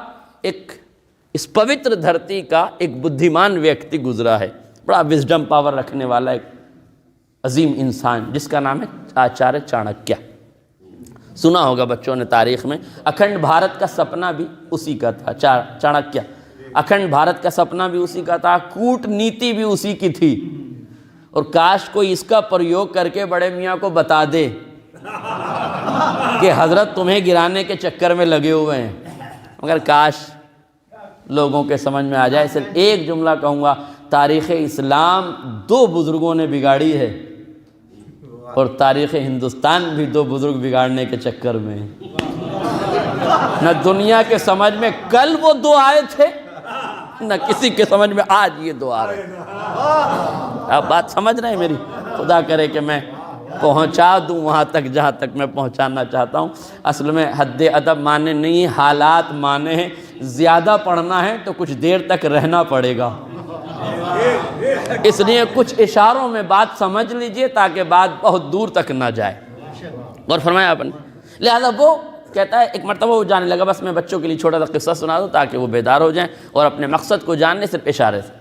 اس پوتر دھرتی کا ایک بدھیمان ویکتی گزرا ہے، بڑا وزڈم پاور رکھنے والا ایک عظیم انسان، جس کا نام ہے آچاریہ چانکیہ۔ سنا ہوگا بچوں نے تاریخ میں، اکھنڈ بھارت کا سپنا بھی اسی کا تھا، چانکیہ۔ اکھنڈ بھارت کا سپنا بھی اسی کا تھا، کوٹ نیتی بھی اسی کی تھی، اور کاش کوئی اس کا پریوگ کر کے بڑے میاں کو بتا دے کہ حضرت تمہیں گرانے کے چکر میں لگے ہوئے ہیں، مگر کاش لوگوں کے سمجھ میں آ جائے۔ صرف ایک جملہ کہوں گا، تاریخ اسلام دو بزرگوں نے بگاڑی ہے، اور تاریخ ہندوستان بھی دو بزرگ بگاڑنے کے چکر میں، نہ دنیا کے سمجھ میں کل وہ دو آئے تھے، نہ کسی کے سمجھ میں آج یہ دو آ رہے ہیں۔ آپ بات سمجھ رہے ہیں میری؟ خدا کرے کہ میں پہنچا دوں وہاں تک جہاں تک میں پہنچانا چاہتا ہوں۔ اصل میں حد ادب مانے نہیں، حالات مانے ہیں۔ زیادہ پڑھنا ہے تو کچھ دیر تک رہنا پڑے گا، اس لیے کچھ اشاروں میں بات سمجھ لیجئے تاکہ بات بہت دور تک نہ جائے۔ اور فرمایا آپ نے، لہذا وہ کہتا ہے ایک مرتبہ وہ جانے لگا، بس میں بچوں کے لیے چھوٹا سا قصہ سنا دوں تاکہ وہ بیدار ہو جائیں اور اپنے مقصد کو جاننے صرف اشارے سے۔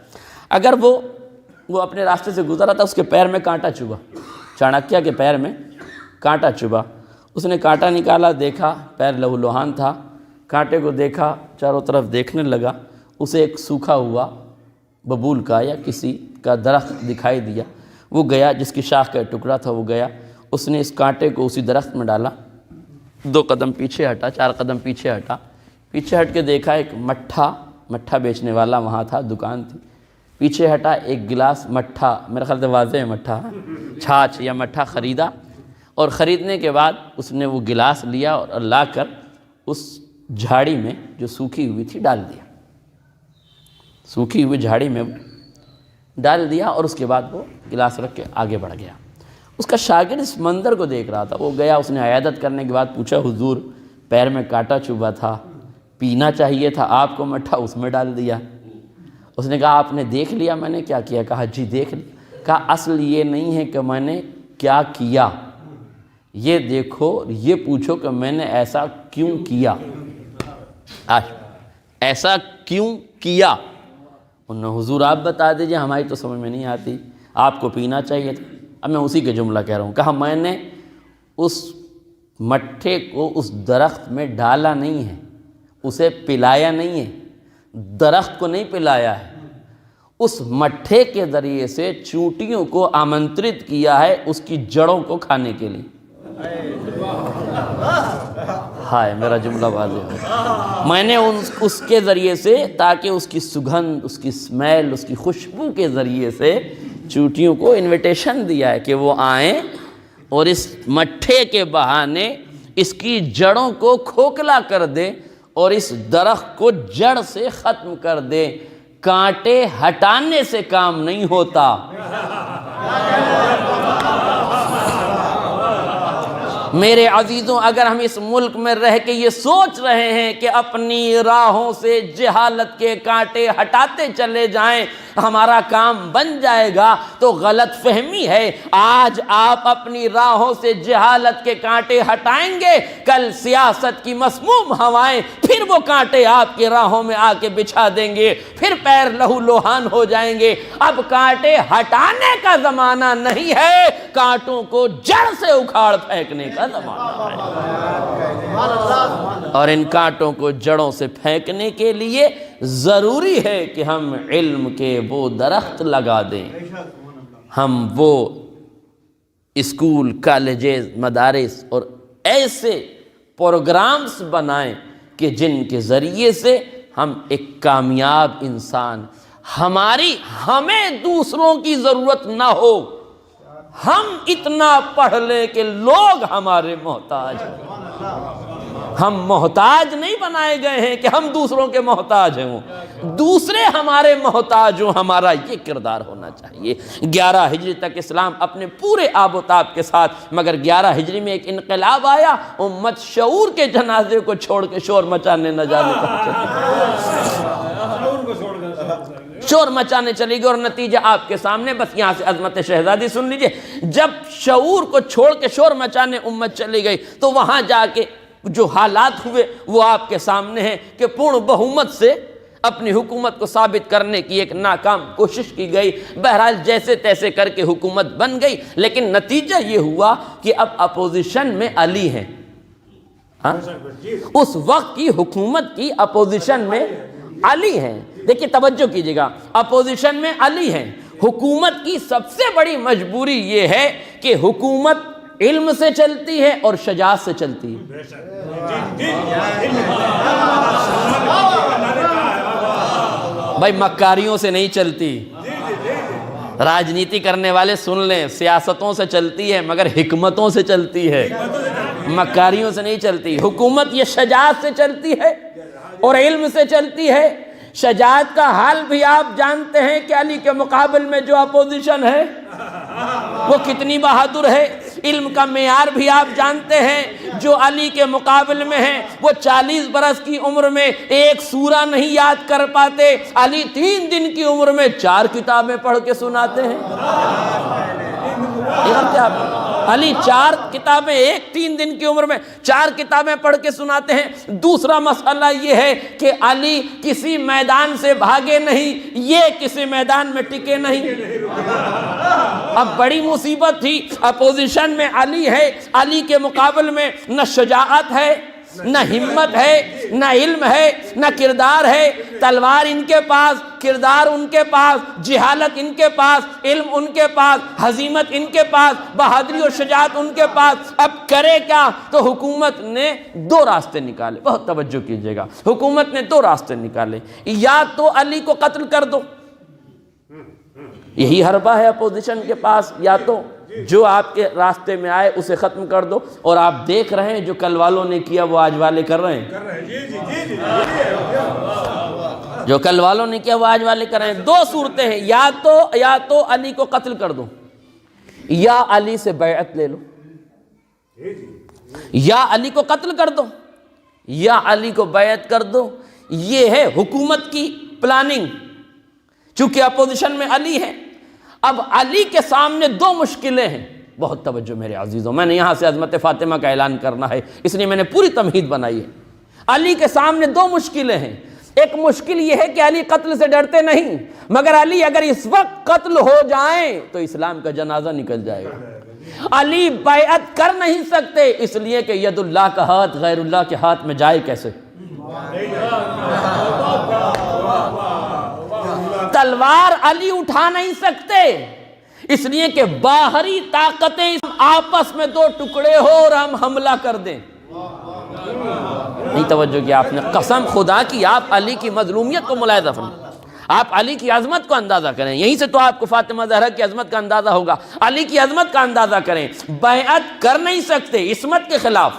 اگر وہ اپنے راستے سے گزرا تھا، اس کے پیر میں کانٹا چبھا، چانکیہ کے پیر میں کانٹا چبھا۔ اس نے کانٹا نکالا، دیکھا پیر لہو لوہان تھا، کانٹے کو دیکھا، چاروں طرف دیکھنے لگا، اسے ایک سوکھا ہوا ببول کا یا کسی کا درخت دکھائی دیا، وہ گیا، جس کی شاخ کا ٹکڑا تھا وہ گیا، اس نے اس کانٹے کو اسی درخت میں ڈالا، 2 قدم پیچھے ہٹا، 4 قدم پیچھے ہٹا، پیچھے ہٹ کے دیکھا ایک مٹھا بیچنے والا وہاں تھا، دکان تھی، پیچھے ہٹا، ایک گلاس مٹھا، میرا خیال سے واضح ہے مٹھا، چھاچھ یا مٹھا خریدا، اور خریدنے کے بعد اس نے وہ گلاس لیا اور لا کر اس جھاڑی میں جو سوکھی ہوئی تھی ڈال دیا، سوکھی ہوئی جھاڑی میں ڈال دیا، اور اس کے بعد وہ گلاس رکھ کے آگے بڑھ گیا۔ اس کا شاگرد اس منظر کو دیکھ رہا تھا، وہ گیا، اس نے عیادت کرنے کے بعد پوچھا، حضور پیر میں کانٹا چبھا تھا، پینا چاہیے تھا آپ کو مٹھا، اس میں ڈال دیا۔ اس نے کہا آپ نے دیکھ لیا میں نے کیا کیا؟ کہا جی دیکھ لیا۔ کہا اصل یہ نہیں ہے کہ میں نے کیا کیا، یہ دیکھو، یہ پوچھو کہ میں نے ایسا کیوں کیا، ایسا کیوں کیا؟ انہوں نے حضور آپ بتا دیجئے، ہماری تو سمجھ میں نہیں آتی، آپ کو پینا چاہیے تھا۔ اب میں اسی کے جملہ کہہ رہا ہوں۔ کہا میں نے اس مٹھے کو اس درخت میں ڈالا نہیں ہے، اسے پلایا نہیں ہے، درخت کو نہیں پلایا ہے، اس مٹھے کے ذریعے سے چونٹیوں کو آمنترت کیا ہے اس کی جڑوں کو کھانے کے لیے۔ ہائے میرا جملہ واضح ہے، میں نے اس کے ذریعے سے، تاکہ اس کی سگندھ، اس کی اسمیل، اس کی خوشبو کے ذریعے سے چونٹیوں کو انویٹیشن دیا ہے کہ وہ آئیں اور اس مٹھے کے بہانے اس کی جڑوں کو کھوکھلا کر دیں اور اس درخت کو جڑ سے ختم کر دیں۔ کانٹے ہٹانے سے کام نہیں ہوتا، میرے عزیزوں اگر ہم اس ملک میں رہ کے یہ سوچ رہے ہیں کہ اپنی راہوں سے جہالت کے کانٹے ہٹاتے چلے جائیں ہمارا کام بن جائے گا تو غلط فہمی ہے۔ آج آپ اپنی راہوں سے جہالت کے کانٹے ہٹائیں گے، کل سیاست کی مسموم ہوائیں پھر وہ کانٹے آپ کی راہوں میں آ کے بچھا دیں گے، پھر پیر لہو لوہان ہو جائیں گے۔ اب کانٹے ہٹانے کا زمانہ نہیں ہے، کانٹوں کو جڑ سے اکھاڑ پھینکنے کا زمانہ ہے، اور ان کانٹوں کو جڑوں سے پھینکنے کے لیے ضروری ہے کہ ہم علم کے وہ درخت لگا دیں، ہم وہ اسکول، کالجز، مدارس اور ایسے پروگرامز بنائیں کہ جن کے ذریعے سے ہم ایک کامیاب انسان، ہمیں دوسروں کی ضرورت نہ ہو، ہم اتنا پڑھ لیں کہ لوگ ہمارے محتاج ہیں۔ ہم محتاج نہیں بنائے گئے ہیں کہ ہم دوسروں کے محتاج ہوں، دوسرے ہمارے محتاج ہوں، ہمارا یہ کردار ہونا چاہیے۔ 11 ہجری تک اسلام اپنے پورے آب و تاب کے ساتھ، مگر 11 ہجری میں ایک انقلاب آیا، امت شعور کے جنازے کو چھوڑ کے شور مچانے نہ جانے شور مچانے چلی گئی، اور نتیجہ آپ کے سامنے، بس یہاں سے عظمت شہزادی سن لیجئے۔ جب شعور کو چھوڑ کے شور مچانے امت چلی گئی تو وہاں جا کے جو حالات ہوئے وہ آپ کے سامنے ہیں کہ پورن بہومت سے اپنی حکومت کو ثابت کرنے کی ایک ناکام کوشش کی گئی۔ بہرحال جیسے تیسے کر کے حکومت بن گئی، لیکن نتیجہ یہ ہوا کہ اب اپوزیشن میں علی ہیں۔ اس وقت کی حکومت کی اپوزیشن میں علی ہیں۔ دیکھیں توجہ کیجئے گا، اپوزیشن میں علی ہیں۔ حکومت کی سب سے بڑی مجبوری یہ ہے کہ حکومت علم سے چلتی ہے اور شجاعت سے چلتی ہے۔ بھائی مکاریوں سے نہیں چلتی، راجنیتی کرنے والے سن لیں، سیاستوں سے چلتی ہے مگر حکمتوں سے چلتی ہے، مکاریوں سے نہیں چلتی۔ حکومت یہ شجاعت سے چلتی ہے اور علم سے چلتی ہے۔ شجاعت کا حال بھی آپ جانتے ہیں کہ علی کے مقابل میں جو اپوزیشن ہے وہ کتنی بہادر ہے۔ علم کا معیار بھی آپ جانتے ہیں، جو علی کے مقابل میں ہیں وہ 40 برس کی عمر میں ایک سورہ نہیں یاد کر پاتے، علی 3 دن کی عمر میں 4 کتابیں پڑھ کے سناتے ہیں۔ علی 4 کتابیں، 3 دن کی عمر میں 4 کتابیں پڑھ کے سناتے ہیں۔ دوسرا مسئلہ یہ ہے کہ علی کسی میدان سے بھاگے نہیں، یہ کسی میدان میں ٹکے نہیں۔ اب بڑی مصیبت تھی، اپوزیشن میں علی ہے، علی کے مقابل میں نہ شجاعت ہے، نہ ہمت ہے، نہ علم ہے، نہ کردار ہے۔ تلوار ان کے پاس، کردار ان کے پاس، جہالت ان کے پاس، علم ان کے پاس، ہزیمت ان کے پاس، بہادری اور شجاعت ان کے پاس۔ اب کرے کیا؟ تو حکومت نے 2 راستے نکالے، بہت توجہ کیجئے گا۔ حکومت نے 2 راستے نکالے، یا تو علی کو قتل کر دو، یہی حربہ ہے اپوزیشن کے پاس، یا تو جو آپ کے راستے میں آئے اسے ختم کر دو۔ اور آپ دیکھ رہے ہیں جو کل والوں نے کیا وہ آج والے کر رہے ہیں، جو کل والوں نے کیا وہ آج والے کر رہے ہیں۔ 2 صورتیں ہیں، یا تو علی کو قتل کر دو، یا علی سے بیعت لے لو۔ یا علی کو قتل کر دو یا علی کو بیعت کر دو، یہ ہے حکومت کی پلاننگ۔ چونکہ اپوزیشن میں علی ہے، اب علی کے سامنے 2 مشکلیں ہیں۔ بہت توجہ میرے عزیزوں، میں نے یہاں سے عظمت فاطمہ کا اعلان کرنا ہے، اس لیے میں نے پوری تمہید بنائی ہے۔ علی کے سامنے 2 مشکلیں ہیں۔ ایک مشکل یہ ہے کہ علی قتل سے ڈرتے نہیں، مگر علی اگر اس وقت قتل ہو جائیں تو اسلام کا جنازہ نکل جائے گا۔ علی بیعت کر نہیں سکتے، اس لیے کہ ید اللہ کا ہاتھ غیر اللہ کے ہاتھ میں جائے کیسے؟ تلوار علی اٹھا نہیں سکتے، اس لیے کہ باہری طاقتیں آپس میں 2 ٹکڑے ہو اور ہم حملہ کر دیں۔ نہیں توجہ کیا آپ نے؟ قسم خدا کی آپ علی کی مظلومیت کو ملاحظہ فرمائیں، آپ علی کی عظمت کو اندازہ کریں، یہیں سے تو آپ کو فاطمہ زہرا کی عظمت کا اندازہ ہوگا۔ علی کی عظمت کا اندازہ کریں، بیعت کر نہیں سکتے عصمت کے خلاف،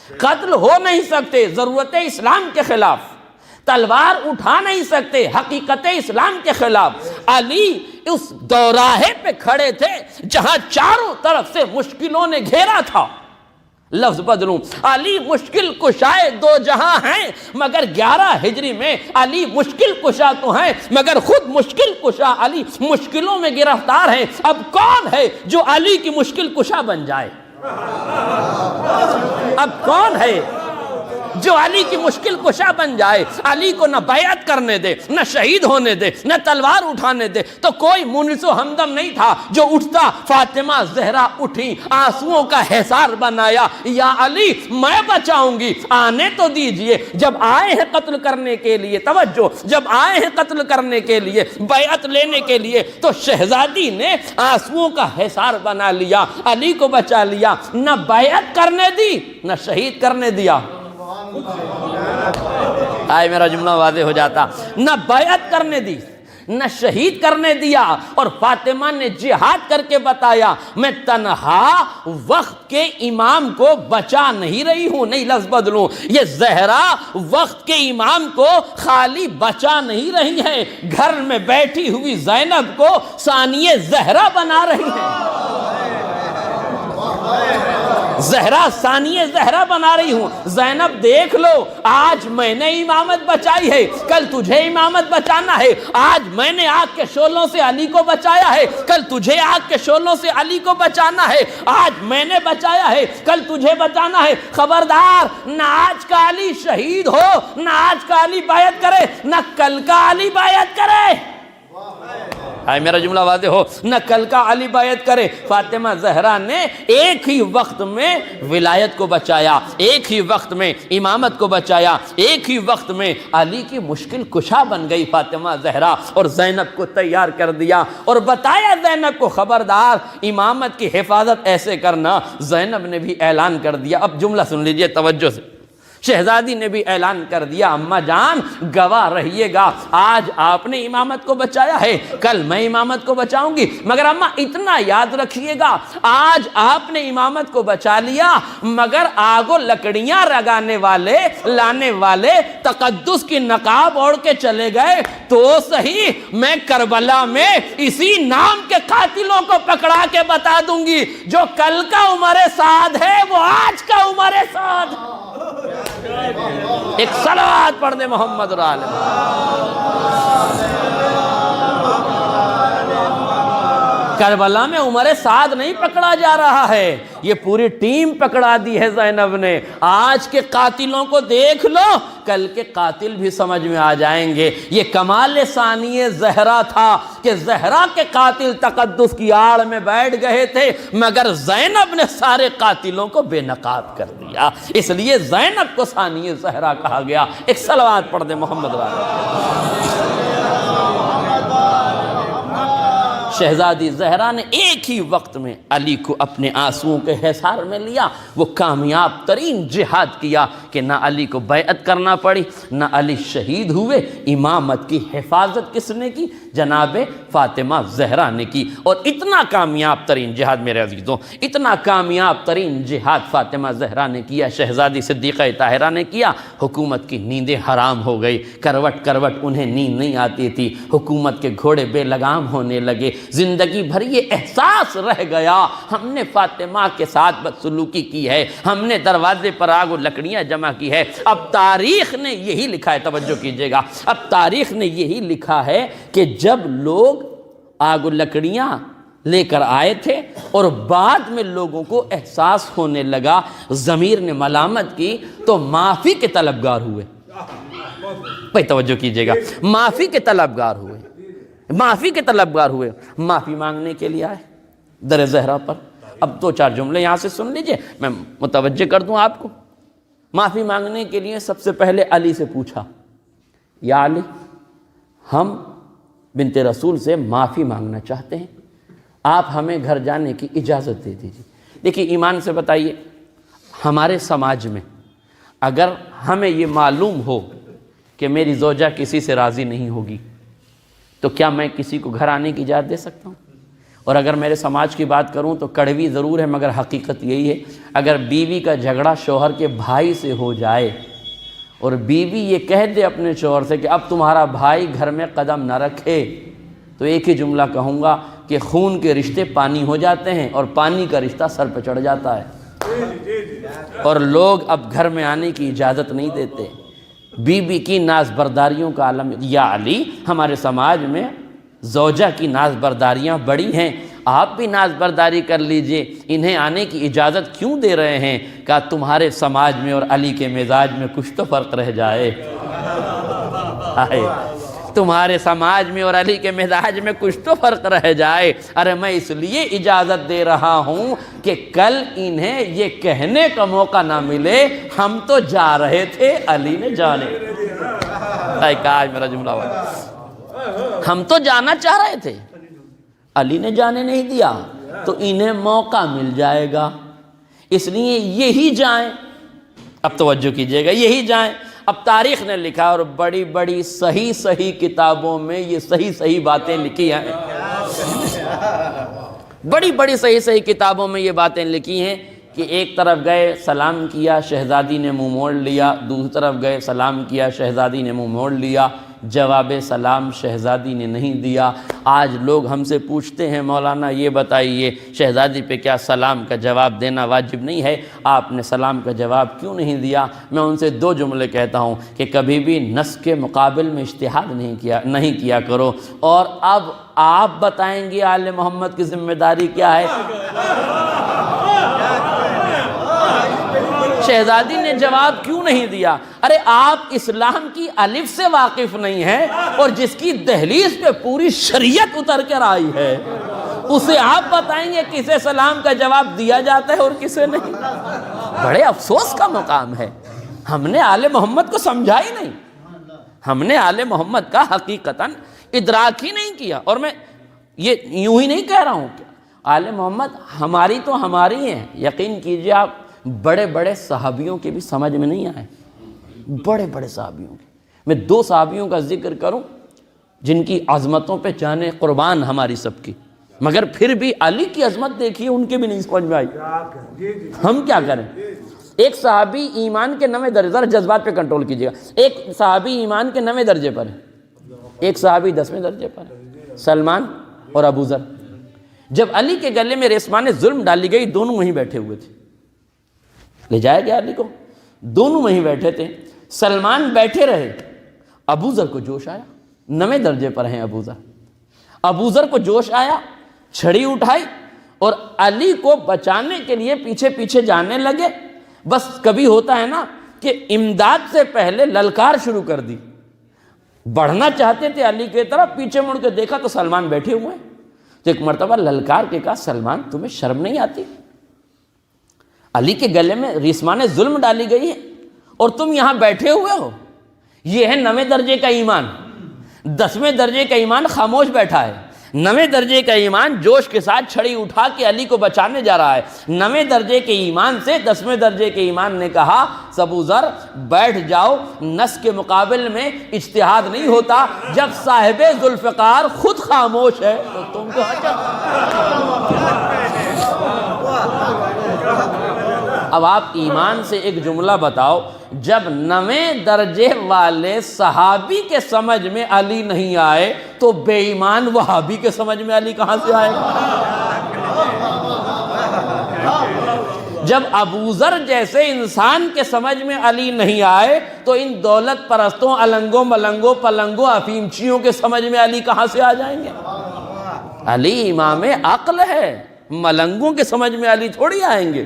قتل ہو نہیں سکتے ضرورت اسلام کے خلاف، تلوار اٹھا نہیں سکتے حقیقت اسلام کے خلاف۔ علی اس دوراہے پہ کھڑے تھے جہاں چاروں طرف سے مشکلوں نے گھیرا تھا۔ لفظ بدلوں، علی مشکل کشائے 2 جہاں ہیں، مگر 11 ہجری میں علی مشکل کشا تو ہیں مگر خود مشکل کشا علی مشکلوں میں گرفتار ہیں۔ اب کون ہے جو علی کی مشکل کشا بن جائے؟ اب کون ہے جو علی کی مشکل کشا بن جائے، علی کو نہ بیعت کرنے دے، نہ شہید ہونے دے، نہ تلوار اٹھانے دے، تو کوئی مونس و ہمدم نہیں تھا جو اٹھتا۔ فاطمہ زہرا اٹھی، آنسوؤں کا حصار بنایا، یا علی میں بچاؤں گی، آنے تو دیجئے۔ جب آئے ہیں قتل کرنے کے لیے، توجہ، جب آئے ہیں قتل کرنے کے لیے، بیعت لینے کے لیے، تو شہزادی نے آنسوؤں کا حصار بنا لیا، علی کو بچا لیا، نہ بیعت کرنے دی نہ شہید کرنے دیا۔ آئے میرا جملہ واضح ہو جاتا، نہ بیعت کرنے دی نہ شہید کرنے دیا۔ اور فاطمہ نے جہاد کر کے بتایا، میں تنہا وقت کے امام کو بچا نہیں رہی ہوں، نہیں لفظ بدلوں، یہ زہرا وقت کے امام کو خالی بچا نہیں رہی ہے، گھر میں بیٹھی ہوئی زینب کو ثانیہ زہرا بنا رہی ہے۔ زہرا ثانیہ زہرا بنا رہی ہوں، زینب دیکھ لو، آج میں نے امامت بچائی ہے، کل تجھے امامت بچانا ہے، آج میں نے آگ کے شعلوں سے علی کو بچایا ہے، کل تجھے آگ کے شعلوں سے علی کو بچانا ہے، آج میں نے بچایا ہے، کل تجھے بچانا ہے۔ خبردار، نہ آج کا علی شہید ہو، نہ آج کا علی بیعت کرے، نہ کل کا علی بیعت کرے۔ آئے میرا جملہ واضح ہو، نہ کل کا علی بیعت کرے۔ فاطمہ زہرا نے ایک ہی وقت میں ولایت کو بچایا، ایک ہی وقت میں امامت کو بچایا، ایک ہی وقت میں علی کی مشکل کشا بن گئی فاطمہ زہرا، اور زینب کو تیار کر دیا اور بتایا زینب کو، خبردار امامت کی حفاظت ایسے کرنا۔ زینب نے بھی اعلان کر دیا، اب جملہ سن لیجئے توجہ سے، شہزادی نے بھی اعلان کر دیا، اماں جان گواہ رہیے گا، آج آپ نے امامت کو بچایا ہے، کل میں امامت کو بچاؤں گی، مگر اماں اتنا یاد رکھیے گا، آج آپ نے امامت کو بچا لیا، مگر آگ و لکڑیاں رگانے والے، لانے والے تقدس کی نقاب اوڑھ کے چلے گئے تو صحیح، میں کربلا میں اسی نام کے قاتلوں کو پکڑا کے بتا دوں گی، جو کل کا عمر سعد ہے وہ آج کا عمر سعد ہے۔ ایک صلوات پڑھ دے محمد اور آل کربلا میں عمر سعد نہیں پکڑا جا رہا ہے، یہ پوری ٹیم پکڑا دی ہے زینب نے۔ آج کے قاتلوں کو دیکھ لو، کل کے قاتل بھی سمجھ میں آ جائیں گے۔ یہ کمال ثانیہ زہرا تھا کہ زہرا کے قاتل تقدس کی آڑ میں بیٹھ گئے تھے، مگر زینب نے سارے قاتلوں کو بے نقاب کر دیا، اس لیے زینب کو ثانیہ زہرا کہا گیا۔ ایک صلوات پڑھ دے محمد شہزادی زہرا نے ایک ہی وقت میں علی کو اپنے آنسوؤں کے حصار میں لیا، وہ کامیاب ترین جہاد کیا کہ نہ علی کو بیعت کرنا پڑی، نہ علی شہید ہوئے۔ امامت کی حفاظت کس نے کی؟ جناب فاطمہ زہرا نے کی۔ اور اتنا کامیاب ترین جہاد میرے عزیزوں، اتنا کامیاب ترین جہاد فاطمہ زہرا نے کیا، شہزادی صدیقہ طاہرہ نے کیا، حکومت کی نیندیں حرام ہو گئی، کروٹ کروٹ انہیں نیند نہیں آتی تھی، حکومت کے گھوڑے بے لگام ہونے لگے، زندگی بھر یہ احساس رہ گیا ہم نے فاطمہ کے ساتھ بدسلوکی کی ہے، ہم نے دروازے پر آگ و لکڑیاں جمع کی ہے۔ اب تاریخ نے یہی لکھا ہے، توجہ کیجئے گا، اب تاریخ نے یہی لکھا ہے کہ جب لوگ آگ و لکڑیاں لے کر آئے تھے اور بعد میں لوگوں کو احساس ہونے لگا، ضمیر نے ملامت کی، تو معافی کے طلبگار ہوئے۔ بھائی توجہ کیجئے گا، معافی کے طلبگار ہوئے، معافی کے طلبگار ہوئے، معافی مانگنے کے لیے آئے در زہرا پر۔ اب دو چار جملے یہاں سے سن لیجئے، میں متوجہ کر دوں آپ کو۔ معافی مانگنے کے لیے سب سے پہلے علی سے پوچھا، یا علی، ہم بنت رسول سے معافی مانگنا چاہتے ہیں، آپ ہمیں گھر جانے کی اجازت دے دیجیے۔ دیکھیے ایمان سے بتائیے، ہمارے سماج میں اگر ہمیں یہ معلوم ہو کہ میری زوجہ کسی سے راضی نہیں ہوگی، تو کیا میں کسی کو گھر آنے کی اجازت دے سکتا ہوں؟ اور اگر میرے سماج کی بات کروں تو کڑوی ضرور ہے، مگر حقیقت یہی ہے، اگر بیوی کا جھگڑا شوہر کے بھائی سے ہو جائے اور بیوی یہ کہہ دے اپنے شوہر سے کہ اب تمہارا بھائی گھر میں قدم نہ رکھے، تو ایک ہی جملہ کہوں گا کہ خون کے رشتے پانی ہو جاتے ہیں اور پانی کا رشتہ سر پہ چڑھ جاتا ہے، اور لوگ اب گھر میں آنے کی اجازت نہیں دیتے۔ بیوی کی ناز برداریوں کا عالم، یا علی، ہمارے سماج میں زوجہ کی ناز برداریاں بڑی ہیں، آپ بھی ناز برداری کر لیجئے، انہیں آنے کی اجازت کیوں دے رہے ہیں؟ کہا تمہارے سماج میں اور علی کے مزاج میں کچھ تو فرق رہ جائے، تمہارے سماج میں اور علی کے مزاج میں کچھ تو فرق رہ جائے۔ ارے میں اس لیے اجازت دے رہا ہوں کہ کل انہیں یہ کہنے کا موقع نہ ملے ہم تو جا رہے تھے علی نے جانے، آج میرا جملہ ہوا، ہم تو جانا چاہ رہے تھے علی نے جانے نہیں دیا، تو انہیں موقع مل جائے گا، اس لیے یہی جائیں۔ اب توجہ کیجئے گا، یہی جائیں۔ اب تاریخ نے لکھا اور بڑی بڑی صحیح کتابوں میں یہ صحیح باتیں لکھی ہیں، بڑی بڑی صحیح کتابوں میں یہ باتیں لکھی ہیں کہ ایک طرف گئے سلام کیا، شہزادی نے منہ موڑ لیا، دوسری طرف گئے سلام کیا، شہزادی نے منہ موڑ لیا، جواب سلام شہزادی نے نہیں دیا۔ آج لوگ ہم سے پوچھتے ہیں مولانا یہ بتائیے شہزادی پہ کیا سلام کا جواب دینا واجب نہیں ہے؟ آپ نے سلام کا جواب کیوں نہیں دیا؟ میں ان سے دو جملے کہتا ہوں کہ کبھی بھی نص کے مقابل میں اجتہاد نہیں کیا کرو، اور اب آپ بتائیں گے آل محمد کی ذمہ داری کیا ہے۔ شہزادی نے جواب کیوں نہیں دیا؟ ارے آپ اسلام کی الف سے واقف نہیں ہیں، اور جس کی دہلیز پہ پوری شریعت اتر کر آئی ہے اسے آپ بتائیں گے کسے سلام کا جواب دیا جاتا ہے اور کسے نہیں۔ بڑے افسوس کا مقام ہے، ہم نے آل محمد کو سمجھا ہی نہیں، ہم نے آل محمد کا حقیقتاً ادراک ہی نہیں کیا۔ اور میں یہ یوں ہی نہیں کہہ رہا ہوں کہ آل محمد ہماری تو ہماری ہیں، یقین کیجئے آپ بڑے بڑے صحابیوں کے بھی سمجھ میں نہیں آئے، بڑے بڑے صحابیوں کے۔ میں دو صحابیوں کا ذکر کروں جن کی عظمتوں پہ جانے قربان ہماری سب کی، مگر پھر بھی علی کی عظمت دیکھیے ان کے بھی نہیں سمجھ میں آئی، ہم کیا کریں؟ ایک صحابی ایمان کے 9 درجے، ذرا جذبات پہ کنٹرول کیجیے گا، ایک صحابی ایمان کے 9 درجے پر ہے، ایک صحابی 10ویں درجے پر ہے، سلمان اور ابو ذر۔ جب علی کے گلے میں ریسمان ظلم ڈالی گئی دونوں وہیں بیٹھے ہوئے تھے، لے جایا گیا علی کو، دونوں وہیں بیٹھے تھے، سلمان بیٹھے رہے، ابو ذر کو جوش آیا، 9 درجے پر ہیں ابو ذر، ابو ذر کو جوش آیا، چھڑی اٹھائی اور علی کو بچانے کے لیے پیچھے پیچھے جانے لگے۔ بس کبھی ہوتا ہے نا کہ امداد سے پہلے للکار شروع کر دی، بڑھنا چاہتے تھے علی کی طرف، پیچھے مڑ کے دیکھا تو سلمان بیٹھے ہوئے ہیں، تو ایک مرتبہ للکار کے کہا سلمان تمہیں شرم نہیں آتی؟ علی کے گلے میں ریسمان ظلم ڈالی گئی ہے اور تم یہاں بیٹھے ہوئے ہو۔ یہ ہے 9 درجے کا ایمان، 10ویں درجے کا ایمان خاموش بیٹھا ہے، 9 درجے کا ایمان جوش کے ساتھ چھڑی اٹھا کے علی کو بچانے جا رہا ہے۔ 9 درجے کے ایمان سے 10ویں درجے کے ایمان نے کہا ابو ذر بیٹھ جاؤ، نص کے مقابل میں اجتہاد نہیں ہوتا، جب صاحب ذوالفقار خود خاموش ہے تو تم کو اب آپ ایمان سے ایک جملہ بتاؤ، جب 9 درجے والے صحابی کے سمجھ میں علی نہیں آئے تو بے ایمان وہابی کے سمجھ میں علی کہاں سے آئے گا؟ جب ابو ذر جیسے انسان کے سمجھ میں علی نہیں آئے تو ان دولت پرستوں، النگوں ملنگوں پلنگوں افیمچیوں کے سمجھ میں علی کہاں سے آ جائیں گے؟ علی امام عقل ہے، ملنگوں کے سمجھ میں علی تھوڑی آئیں گے۔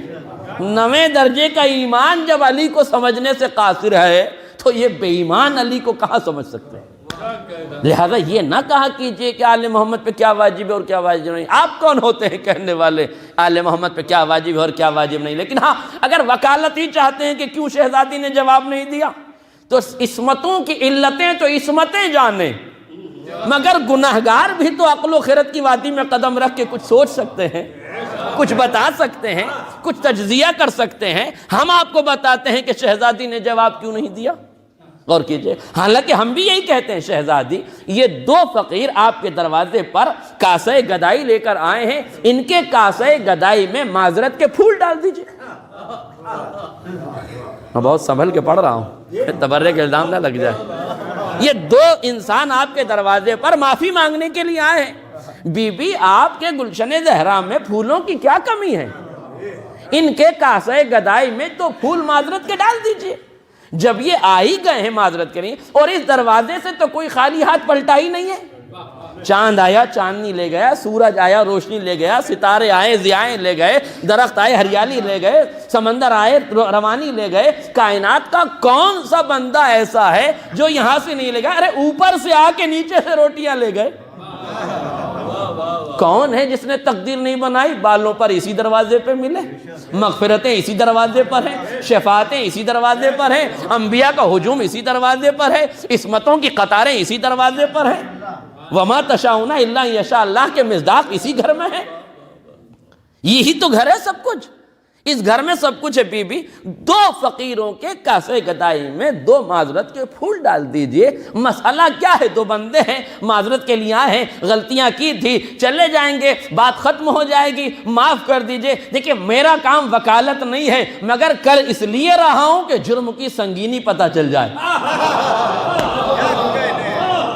9 درجے کا ایمان جب علی کو سمجھنے سے قاصر ہے تو یہ بے ایمان علی کو کہاں سمجھ سکتے ہیں؟ لہذا یہ نہ کہا کیجئے کہ آل محمد پہ کیا واجب ہے اور کیا واجب نہیں۔ آپ کون ہوتے ہیں کہنے والے آل محمد پہ کیا واجب ہے اور کیا واجب نہیں؟ لیکن ہاں اگر وکالت ہی چاہتے ہیں کہ کیوں شہزادی نے جواب نہیں دیا تو عصمتوں کی علتیں تو عصمتیں جانیں، مگر گناہگار بھی تو عقل و خرد کی وادی میں قدم رکھ کے کچھ سوچ سکتے ہیں، کچھ بتا سکتے ہیں، کچھ تجزیہ کر سکتے ہیں۔ ہم آپ کو بتاتے ہیں کہ شہزادی نے جواب کیوں نہیں دیا، غور کیجئے۔ حالانکہ ہم بھی یہی کہتے ہیں شہزادی، یہ 2 فقیر آپ کے دروازے پر کاسہ گدائی لے کر آئے ہیں، ان کے کاسہ گدائی میں معذرت کے پھول ڈال دیجئے۔ میں بہت سنبھل کے پڑھ رہا ہوں، تبرک کے الزام نہ لگ جائے۔ یہ 2 انسان آپ کے دروازے پر معافی مانگنے کے لیے آئے ہیں۔ بی بی آپ کے گلشن زہرا میں پھولوں کی کیا کمی ہے؟ ان کے کاسہ گدائی میں تو پھول معذرت کے ڈال دیجئے۔ جب یہ آ ہی گئے ہیں معذرت کے لیے، اور اس دروازے سے تو کوئی خالی ہاتھ پلٹا ہی نہیں ہے، چاند آیا چاندنی لے گیا، سورج آیا روشنی لے گیا، ستارے آئے ضیائیں لے گئے، درخت آئے ہریالی لے گئے، سمندر آئے روانی لے گئے۔ کائنات کا کون سا بندہ ایسا ہے جو یہاں سے نہیں لے گیا؟ ارے اوپر سے آ کے نیچے سے روٹیاں لے گئے۔ کون ہے جس نے تقدیر نہیں بنائی؟ بالوں پر اسی دروازے پہ ملے، مغفرتیں اسی دروازے پر ہیں، شفاعتیں اسی دروازے پر ہیں، انبیاء کا ہجوم اسی دروازے پر ہے، عصمتوں کی قطاریں اسی دروازے پر ہیں۔ وما تشاؤون الا ان یشاء اللہ کے مصداق اسی گھر میں ہے۔ یہی تو گھر ہے سب کچھ، اس گھر میں سب کچھ ہے۔ بی بی دو فقیروں کے کاسے گدائی میں دو معذرت کے پھول ڈال دیجئے۔ مسئلہ کیا ہے؟ دو بندے ہیں، معذرت کے لیے آئے ہیں، غلطیاں کی تھی، چلے جائیں گے، بات ختم ہو جائے گی، معاف کر دیجئے۔ دیکھیں میرا کام وکالت نہیں ہے، مگر کر اس لیے رہا ہوں کہ جرم کی سنگینی پتہ چل جائے۔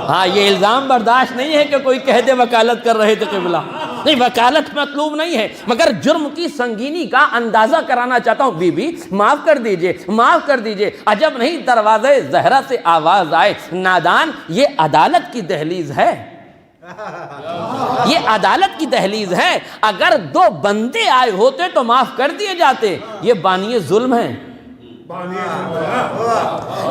ہاں یہ الزام برداشت نہیں ہے کہ کوئی کہہ دے وکالت کر رہے تھے قبلہ، نہیں، وکالت مطلوب نہیں ہے، مگر جرم کی سنگینی کا اندازہ کرانا چاہتا ہوں۔ بی بی معاف کر دیجئے، معاف کر دیجئے۔ عجب نہیں دروازے زہرا سے آواز آئے، نادان یہ عدالت کی دہلیز ہے، یہ عدالت کی دہلیز ہے۔ اگر دو بندے آئے ہوتے تو معاف کر دیے جاتے۔ یہ بانی ظلم ہیں،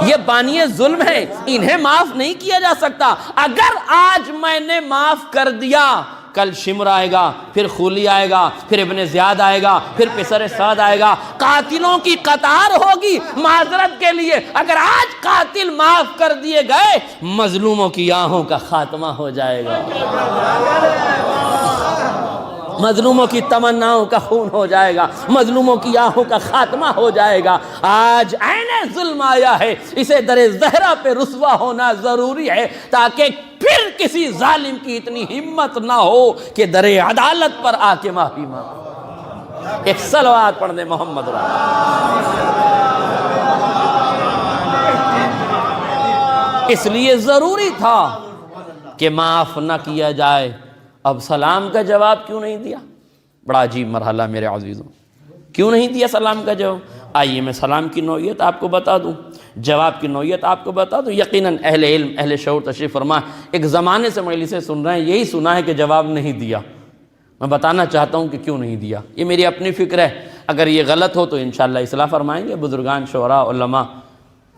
یہ بانی ظلم ہے، انہیں معاف نہیں کیا جا سکتا۔ اگر آج میں نے معاف کر دیا، کل شمر آئے گا، پھر خولی آئے گا، پھر ابن زیاد آئے گا، پھر پسر سعد آئے گا، قاتلوں کی قطار ہوگی معذرت کے لیے۔ اگر آج قاتل معاف کر دیے گئے، مظلوموں کی آہوں کا خاتمہ ہو جائے گا، مظلوموں کی تمناؤں کا خون ہو جائے گا، مظلوموں کی آہوں کا خاتمہ ہو جائے گا۔ آج عین ظلم آیا ہے، اسے در زہرا پہ رسوا ہونا ضروری ہے تاکہ پھر کسی ظالم کی اتنی ہمت نہ ہو کہ در عدالت پر آ کے معافی مانگے۔ ایک صلوات پڑھ دیں محمد اس لیے ضروری تھا کہ معاف نہ کیا جائے۔ اب سلام کا جواب کیوں نہیں دیا؟ بڑا عجیب مرحلہ میرے عزیزوں، کیوں نہیں دیا سلام کا جواب؟ آئیے میں سلام کی نوعیت آپ کو بتا دوں، جواب کی نوعیت آپ کو بتا دوں۔ یقیناً اہل علم، اہل شعور تشریف فرما، ایک زمانے سے مجلسیں سن رہے ہیں، یہی سنا ہے کہ جواب نہیں دیا۔ میں بتانا چاہتا ہوں کہ کیوں نہیں دیا، یہ میری اپنی فکر ہے، اگر یہ غلط ہو تو انشاءاللہ اصلاح فرمائیں گے۔ بزرگان، شعراء، علماء،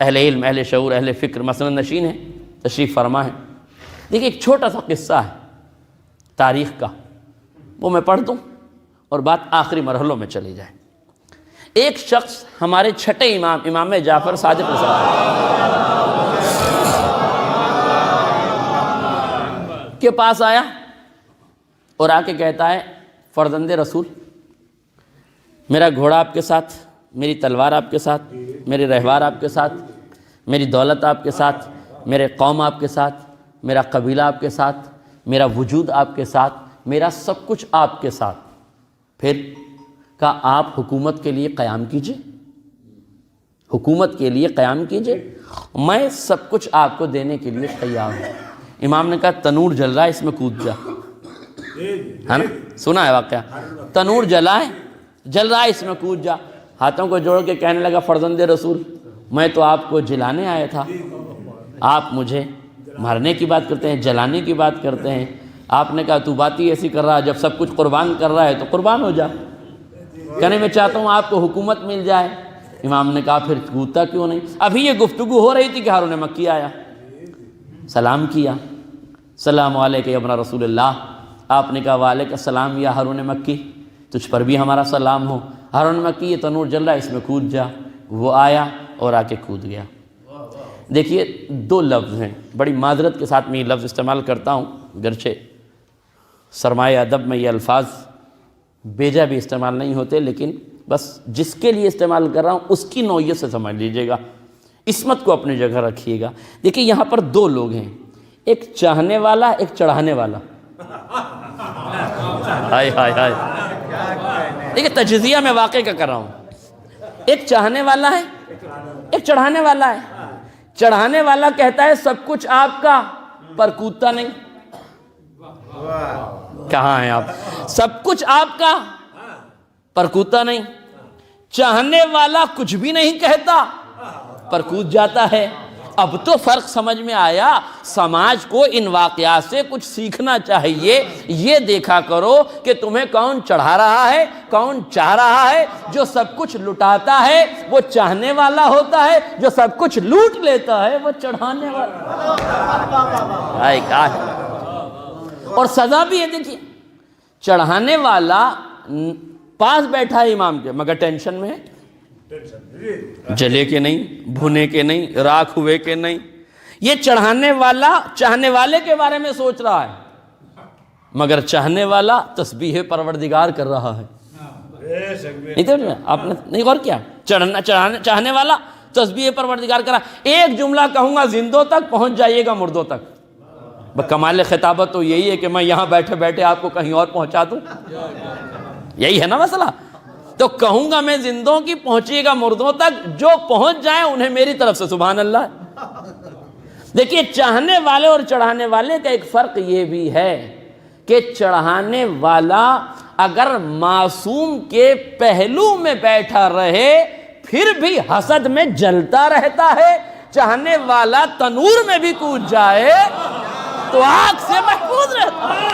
اہل علم، اہل شعور، اہل فکر مسند نشین ہیں، تشریف فرما ہے۔ دیکھیں ایک چھوٹا سا قصہ ہے تاریخ کا، وہ میں پڑھ دوں اور بات آخری مرحلوں میں چلی جائے۔ ایک شخص ہمارے چھٹے امام، امام جعفر صادق کے پاس آیا اور آ کے کہتا ہے، فرزند رسول، میرا گھوڑا آپ کے ساتھ، میری تلوار آپ کے ساتھ، میرے رہوار آپ کے ساتھ، میری دولت آپ کے ساتھ، میرے قوم آپ کے ساتھ، میرا قبیلہ آپ کے ساتھ، میرا وجود آپ کے ساتھ، میرا سب کچھ آپ کے ساتھ۔ پھر کہا آپ حکومت کے لیے قیام کیجئے، حکومت کے لیے قیام کیجئے، میں سب کچھ آپ کو دینے کے لیے تیار ہوں۔ امام نے کہا تنور جل رہا ہے، اس میں کود جا، ہے نا، سنا ہے واقعہ، تنور جلا ہے، جل رہا ہے، اس میں کود جا۔ ہاتھوں کو جوڑ کے کہنے لگا، فرزند رسول، میں تو آپ کو جلانے آیا تھا، آپ مجھے مارنے کی بات کرتے ہیں، جلانے کی بات کرتے ہیں۔ آپ نے کہا تو بات ہی ایسی کر رہا ہے، جب سب کچھ قربان کر رہا ہے تو قربان ہو جا۔ کہنے میں چاہتا ہوں آپ کو حکومت مل جائے۔ امام نے کہا پھر کودتا کیوں نہیں؟ ابھی یہ گفتگو ہو رہی تھی کہ ہارون مکی آیا، سلام کیا، سلام علیکم یا ابن رسول اللہ۔ آپ نے کہا وعلیکم السلام یا ہارون مکی، تجھ پر بھی ہمارا سلام ہو۔ ہارون مکی، یہ تنور جل رہا ہے، اس میں کود جا۔ وہ آیا اور آ کے کود گیا۔ دیکھیے دو لفظ ہیں، بڑی معذرت کے ساتھ میں یہ لفظ استعمال کرتا ہوں، گرچہ سرمایہ ادب میں یہ الفاظ بیجا بھی استعمال نہیں ہوتے، لیکن بس جس کے لیے استعمال کر رہا ہوں اس کی نوعیت سے سمجھ لیجئے گا، عصمت کو اپنی جگہ رکھیے گا۔ دیکھیے یہاں پر دو لوگ ہیں، ایک چاہنے والا، ایک چڑھانے والا۔ ہائے ہائے ہائے، دیکھیے تجزیہ میں واقع کا کر رہا ہوں، ایک چاہنے والا ہے، ایک چڑھانے والا ہے۔ چڑھانے والا کہتا ہے سب کچھ آپ کا، پر کودتا نہیں۔ کہاں ہیں آپ؟ سب کچھ آپ کا پر کودتا نہیں۔ چاہنے والا کچھ بھی نہیں کہتا پر کود جاتا ہے۔ اب تو فرق سمجھ میں آیا، سماج کو ان واقعات سے کچھ سیکھنا چاہیے۔ یہ دیکھا کرو کہ تمہیں کون چڑھا رہا ہے، کون چاہ رہا ہے۔ جو سب کچھ لٹاتا ہے وہ چاہنے والا ہوتا ہے، جو سب کچھ لوٹ لیتا ہے وہ چڑھانے والا۔ کیا ہے؟ اور سزا بھی ہے، دیکھیے چڑھانے والا پاس بیٹھا ہے امام کے مگر ٹینشن میں ہے، جلے کے نہیں، بھنے کے نہیں، راکھ ہوئے کے نہیں۔ یہ چڑھانے والا چاہنے والے کے بارے میں سوچ رہا ہے مگر چاہنے والا تسبیح پروردگار کر رہا ہے۔ آپ نے نہیں غور کیا؟ چاہنے والا تسبیح پروردگار کر رہا ہے۔ ایک جملہ کہوں گا زندوں تک پہنچ جائیے گا مردوں تک۔ کمال خطابت تو یہی ہے کہ میں یہاں بیٹھے بیٹھے آپ کو کہیں اور پہنچا دوں، یہی ہے نا مسئلہ۔ تو کہوں گا میں زندوں کی، پہنچیے گا مردوں تک، جو پہنچ جائیں انہیں میری طرف سے سبحان اللہ۔ دیکھیے چاہنے والے اور چڑھانے والے کا ایک فرق یہ بھی ہے کہ چڑھانے والا اگر معصوم کے پہلو میں بیٹھا رہے پھر بھی حسد میں جلتا رہتا ہے، چاہنے والا تنور میں بھی کود جائے تو آگ سے محفوظ رہتا ہے۔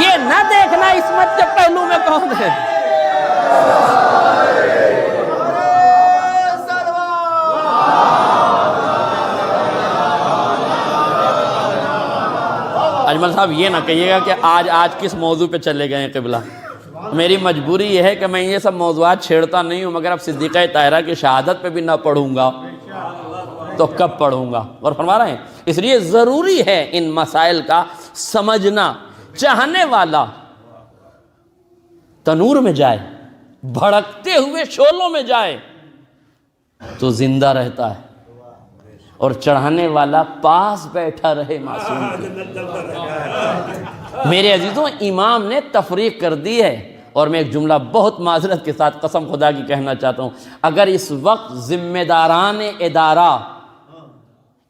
یہ نہ دیکھنا عصمت کے پہلو میں کون ہے۔ اجمل صاحب یہ نہ کہیے گا کہ آج کس موضوع پہ چلے گئے ہیں قبلہ۔ میری مجبوری یہ ہے کہ میں یہ سب موضوعات چھیڑتا نہیں ہوں، مگر اب صدیقہ طاہرہ کی شہادت پہ بھی نہ پڑھوں گا تو کب پڑھوں گا؟ اور فرما رہے ہیں اس لیے ضروری ہے ان مسائل کا سمجھنا۔ چاہنے والا تنور میں جائے، بھڑکتے ہوئے شعلوں میں جائے تو زندہ رہتا ہے، اور چڑھانے والا پاس بیٹھا رہے معصوم کے۔ میرے عزیزوں امام نے تفریق کر دی ہے، اور میں ایک جملہ بہت معذرت کے ساتھ قسم خدا کی کہنا چاہتا ہوں، اگر اس وقت ذمہ داران ادارہ،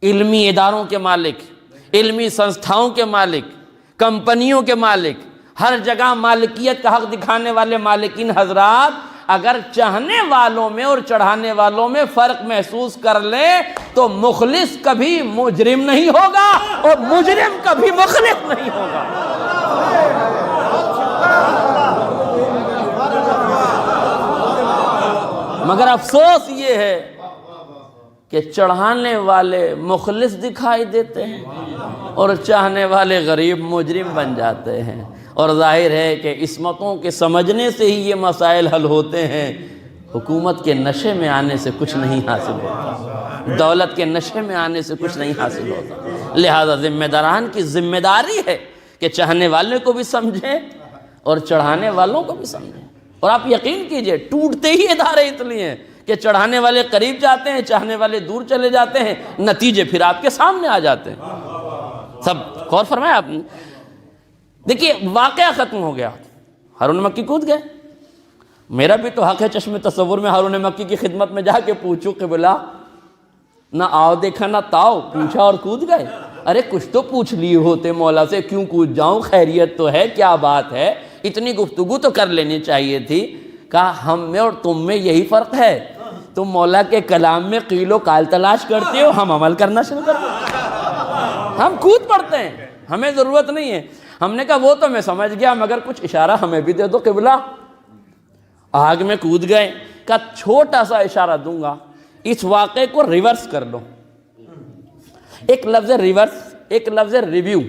علمی اداروں کے مالک، علمی سنستھاؤں کے مالک، کمپنیوں کے مالک، ہر جگہ مالکیت کا حق دکھانے والے مالکین حضرات اگر چاہنے والوں میں اور چڑھانے والوں میں فرق محسوس کر لیں تو مخلص کبھی مجرم نہیں ہوگا اور مجرم کبھی مخلص نہیں ہوگا۔ مگر افسوس یہ ہے کہ چڑھانے والے مخلص دکھائی دیتے ہیں اور چاہنے والے غریب مجرم بن جاتے ہیں، اور ظاہر ہے کہ عصمتوں کے سمجھنے سے ہی یہ مسائل حل ہوتے ہیں۔ حکومت کے نشے میں آنے سے کچھ نہیں حاصل ہوتا، دولت کے نشے میں آنے سے کچھ نہیں حاصل ہوتا، لہذا ذمہ داران کی ذمہ داری ہے کہ چاہنے والے کو بھی سمجھیں اور چڑھانے والوں کو بھی سمجھیں۔ اور آپ یقین کیجئے ٹوٹتے ہی ادارے اس لیے ہیں کہ چڑھانے والے قریب جاتے ہیں، چاہنے والے دور چلے جاتے ہیں، نتیجے پھر آپ کے سامنے آ جاتے ہیں۔ سب غور فرمائے آپ نے؟ دیکھیے واقعہ ختم ہو گیا، ہارون مکی کود گئے۔ میرا بھی تو حق ہے چشم تصور میں ہارون مکی کی خدمت میں جا کے پوچھوں قبلہ، نہ آؤ دیکھا نہ تاؤ، پوچھا اور کود گئے۔ ارے کچھ تو پوچھ لیے ہوتے مولا سے، کیوں کود جاؤں، خیریت تو ہے، کیا بات ہے، اتنی گفتگو تو کر لینی چاہیے تھی۔ کہا ہم میں اور تم میں یہی فرق ہے، تم مولا کے کلام میں قیل و قال تلاش کرتے ہو، ہم عمل کرنا شروع کرتے ہیں، ہم کود پڑتے ہیں، ہمیں ضرورت نہیں ہے۔ ہم نے کہا وہ تو میں سمجھ گیا مگر کچھ اشارہ ہمیں بھی دے دو قبلہ۔ آگ میں کود گئے، کہا چھوٹا سا اشارہ دوں گا، اس واقعے کو ریورس کر لو۔ ایک لفظ ریورس، ایک لفظ ریویو،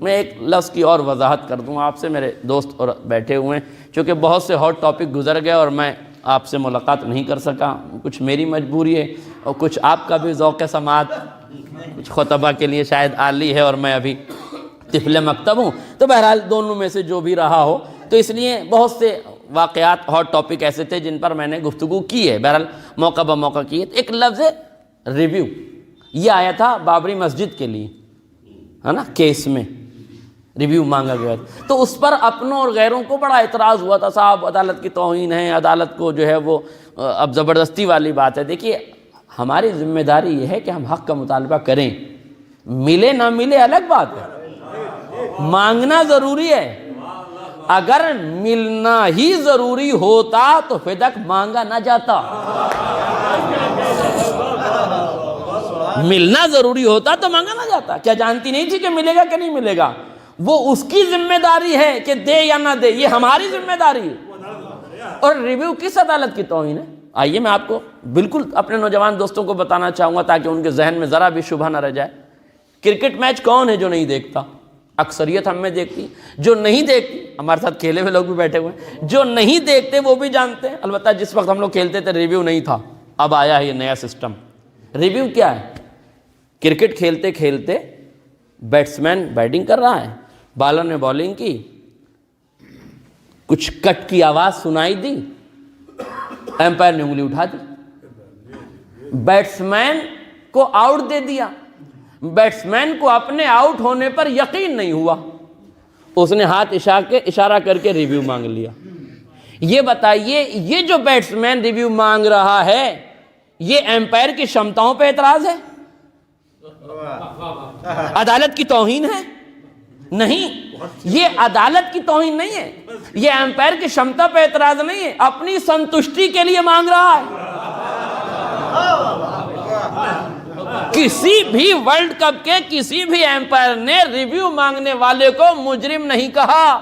میں ایک لفظ کی اور وضاحت کر دوں آپ سے، میرے دوست اور بیٹھے ہوئے ہیں، چونکہ بہت سے ہاٹ ٹاپک گزر گئے اور میں آپ سے ملاقات نہیں کر سکا، کچھ میری مجبوری ہے اور کچھ آپ کا بھی ذوق سماعت، کچھ خطبہ کے لیے شاید عالی ہے اور میں ابھی طفل مکتب ہوں، تو بہرحال دونوں میں سے جو بھی رہا ہو، تو اس لیے بہت سے واقعات ہاٹ ٹاپک ایسے تھے جن پر میں نے گفتگو کی ہے، بہرحال موقع بموقع کی ہے۔ ایک لفظ ریویو یہ آیا تھا بابری مسجد کے لیے، ہے نا، کیس میں ریویو مانگا گیا تھا، تو اس پر اپنوں اور غیروں کو بڑا اعتراض ہوا تھا، صاحب عدالت کی توہین ہے، عدالت کو جو ہے وہ اب زبردستی والی بات ہے۔ دیکھیے ہماری ذمہ داری یہ ہے کہ ہم حق کا مطالبہ کریں، ملے نہ ملے الگ بات ہے، مانگنا ضروری ہے۔ اگر ملنا ہی ضروری ہوتا تو فدق مانگا نہ جاتا. ملنا ضروری ہوتا تو مانگا نہ جاتا. کیا جانتی نہیں تھی کہ ملے گا کہ نہیں ملے گا؟ وہ اس کی ذمہ داری ہے کہ دے یا نہ دے، یہ ہماری ذمہ داری ہے. اور ریویو کس عدالت کی توہین ہے؟ آئیے میں آپ کو بالکل اپنے نوجوان دوستوں کو بتانا چاہوں گا تاکہ ان کے ذہن میں ذرا بھی شبہ نہ رہ جائے. کرکٹ میچ کون ہے جو نہیں دیکھتا؟ اکثریت ہم میں دیکھتی. جو نہیں دیکھتی، ہمارے ساتھ کھیلے ہوئے لوگ بھی بیٹھے ہوئے ہیں، جو نہیں دیکھتے وہ بھی جانتے ہیں. البتہ جس وقت ہم لوگ کھیلتے تھے ریویو نہیں تھا، اب آیا ہے یہ نیا سسٹم. ریویو کیا ہے؟ کرکٹ کھیلتے کھیلتے بیٹسمین بیٹنگ کر رہا ہے، بالر نے بالنگ کی، کچھ کٹ کی آواز سنائی دی، ایمپائر نے انگلی اٹھا دی، بیٹسمین کو آؤٹ دے دیا. بیٹسمین کو اپنے آؤٹ ہونے پر یقین نہیں ہوا، اس نے ہاتھ اشارہ کر کے ریویو مانگ لیا. یہ بتائیے، یہ جو بیٹسمین ریویو مانگ رہا ہے یہ ایمپائر کی شمتاؤں پہ اعتراض ہے؟ عدالت کی توہین ہے؟ نہیں، یہ عدالت کی توہین نہیں ہے، یہ ایمپائر کی شمتا پہ اعتراض نہیں ہے، اپنی سنتشٹی کے لیے مانگ رہا ہے. کسی بھی ورلڈ کپ کے کسی بھی ایمپائر نے ریویو مانگنے والے کو مجرم نہیں کہا،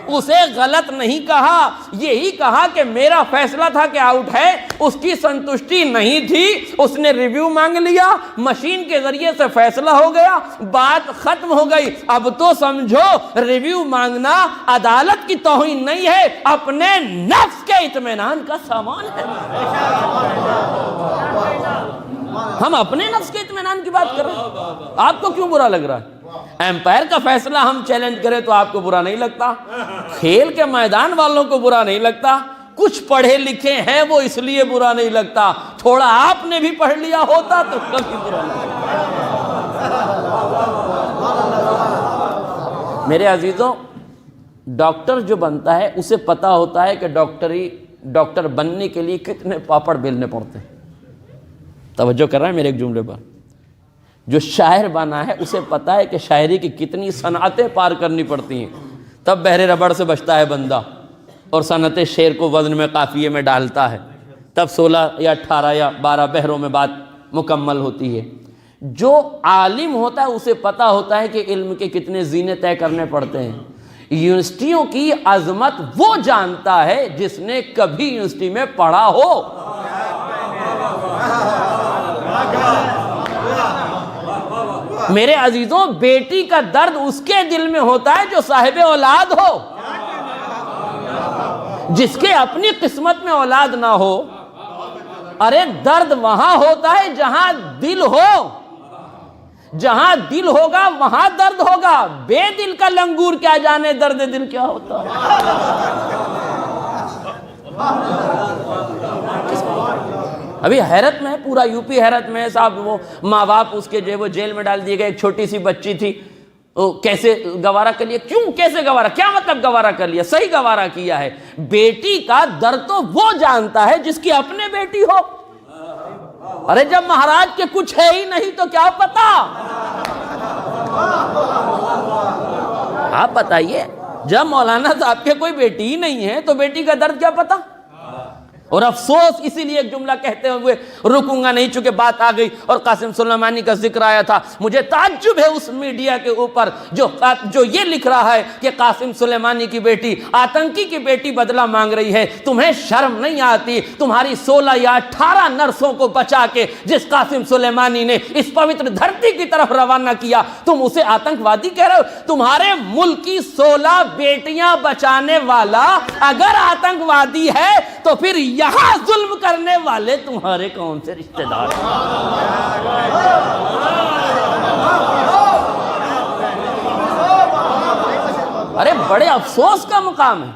اسے غلط نہیں کہا، یہی کہا کہ میرا فیصلہ تھا کہ آؤٹ ہے، اس کی سنتشٹی نہیں تھی، اس نے ریویو مانگ لیا، مشین کے ذریعے سے فیصلہ ہو گیا، بات ختم ہو گئی. اب تو سمجھو ریویو مانگنا عدالت کی توہین نہیں ہے، اپنے نفس کے اطمینان کا سامان ہے. ہم اپنے نفس کے اطمینان کی بات کر رہے ہیں، آپ کو کیوں برا لگ رہا ہے؟ ایمپائر کا فیصلہ ہم چیلنج کریں تو آپ کو برا نہیں لگتا، کھیل کے میدان والوں کو برا نہیں لگتا، کچھ پڑھے لکھے ہیں وہ اس لیے برا نہیں لگتا، تھوڑا آپ نے بھی پڑھ لیا ہوتا تو کبھی برا نہیں لگتا. میرے عزیزوں، ڈاکٹر جو بنتا ہے اسے پتا ہوتا ہے کہ ڈاکٹر بننے کے لیے کتنے پاپڑ بیلنے پڑتے ہیں. توجہ کر رہے ہیں میرے ایک جملے پر؟ جو شاعر بنا ہے اسے پتا ہے کہ شاعری کی کتنی صنعتیں پار کرنی پڑتی ہیں، تب بحر ربڑ سے بچتا ہے بندہ اور صنعت شعر کو وزن میں قافیے میں ڈالتا ہے، تب 16 یا 18 یا 12 بحروں میں بات مکمل ہوتی ہے. جو عالم ہوتا ہے اسے پتا ہوتا ہے کہ علم کے کتنے زینے طے کرنے پڑتے ہیں. یونیورسٹیوں کی عظمت وہ جانتا ہے جس نے کبھی یونیورسٹی میں پڑھا ہو. میرے عزیزوں، بیٹی کا درد اس کے دل میں ہوتا ہے جو صاحب اولاد ہو. جس کے اپنی قسمت میں اولاد نہ ہو، ارے درد وہاں ہوتا ہے جہاں دل ہو. جہاں دل ہوگا وہاں درد ہوگا. بے دل کا لنگور کیا جانے درد دل کیا ہوتا ہے. ابھی حیرت میں ہے، پورا یو پی حیرت میں ہے صاحب. وہ ماں باپ اس کے جو وہ جیل میں ڈال دیے گئے، ایک چھوٹی سی بچی تھی، کیسے گوارا کر لیا؟ کیوں کیسے گوارا؟ کیا مطلب گوارا کر لیا؟ صحیح گوارا کیا ہے. بیٹی کا درد تو وہ جانتا ہے جس کی اپنے بیٹی ہو. ارے جب مہاراج کے کچھ ہے ہی نہیں تو کیا پتا؟ آپ بتائیے، جب مولانا صاحب کے کوئی بیٹی ہی نہیں ہے تو بیٹی کا درد کیا پتا؟ اور افسوس اسی لیے ایک جملہ کہتے ہوئے رکوں گا نہیں، چونکہ بات آ گئی اور قاسم سلیمانی کا ذکر آیا تھا. مجھے تعجب ہے اس میڈیا کے اوپر جو یہ لکھ رہا ہے کہ قاسم سلیمانی کی بیٹی، آتنکی کی بیٹی بدلہ مانگ رہی ہے. تمہیں شرم نہیں آتی؟ تمہاری 16 یا 18 نرسوں کو بچا کے جس قاسم سلیمانی نے اس پوتر دھرتی کی طرف روانہ کیا، تم اسے آتنکوادی کہہ رہے ہو؟ تمہارے ملک کی 16 بیٹیاں بچانے والا اگر آتنکوادی ہے تو پھر یہاں ظلم کرنے والے تمہارے کون سے رشتہ دار ہیں؟ ارے بڑے افسوس کا مقام ہے.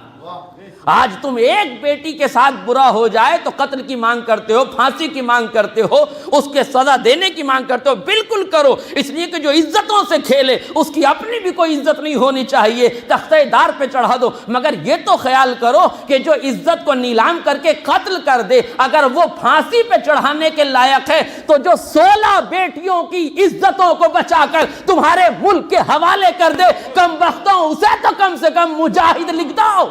آج تم ایک بیٹی کے ساتھ برا ہو جائے تو قتل کی مانگ کرتے ہو، پھانسی کی مانگ کرتے ہو، اس کے سزا دینے کی مانگ کرتے ہو۔ بالکل کرو، اس لیے کہ جو عزتوں سے کھیلے اس کی اپنی بھی کوئی عزت نہیں ہونی چاہیے، تختہ دار پہ چڑھا دو۔ مگر یہ تو خیال کرو کہ جو عزت کو نیلام کر کے قتل کر دے، اگر وہ پھانسی پہ چڑھانے کے لائق ہے تو جو 16 بیٹیوں کی عزتوں کو بچا کر تمہارے ملک کے حوالے کر دے، کم بختوں اسے تو کم سے کم مجاہد لکھ دو۔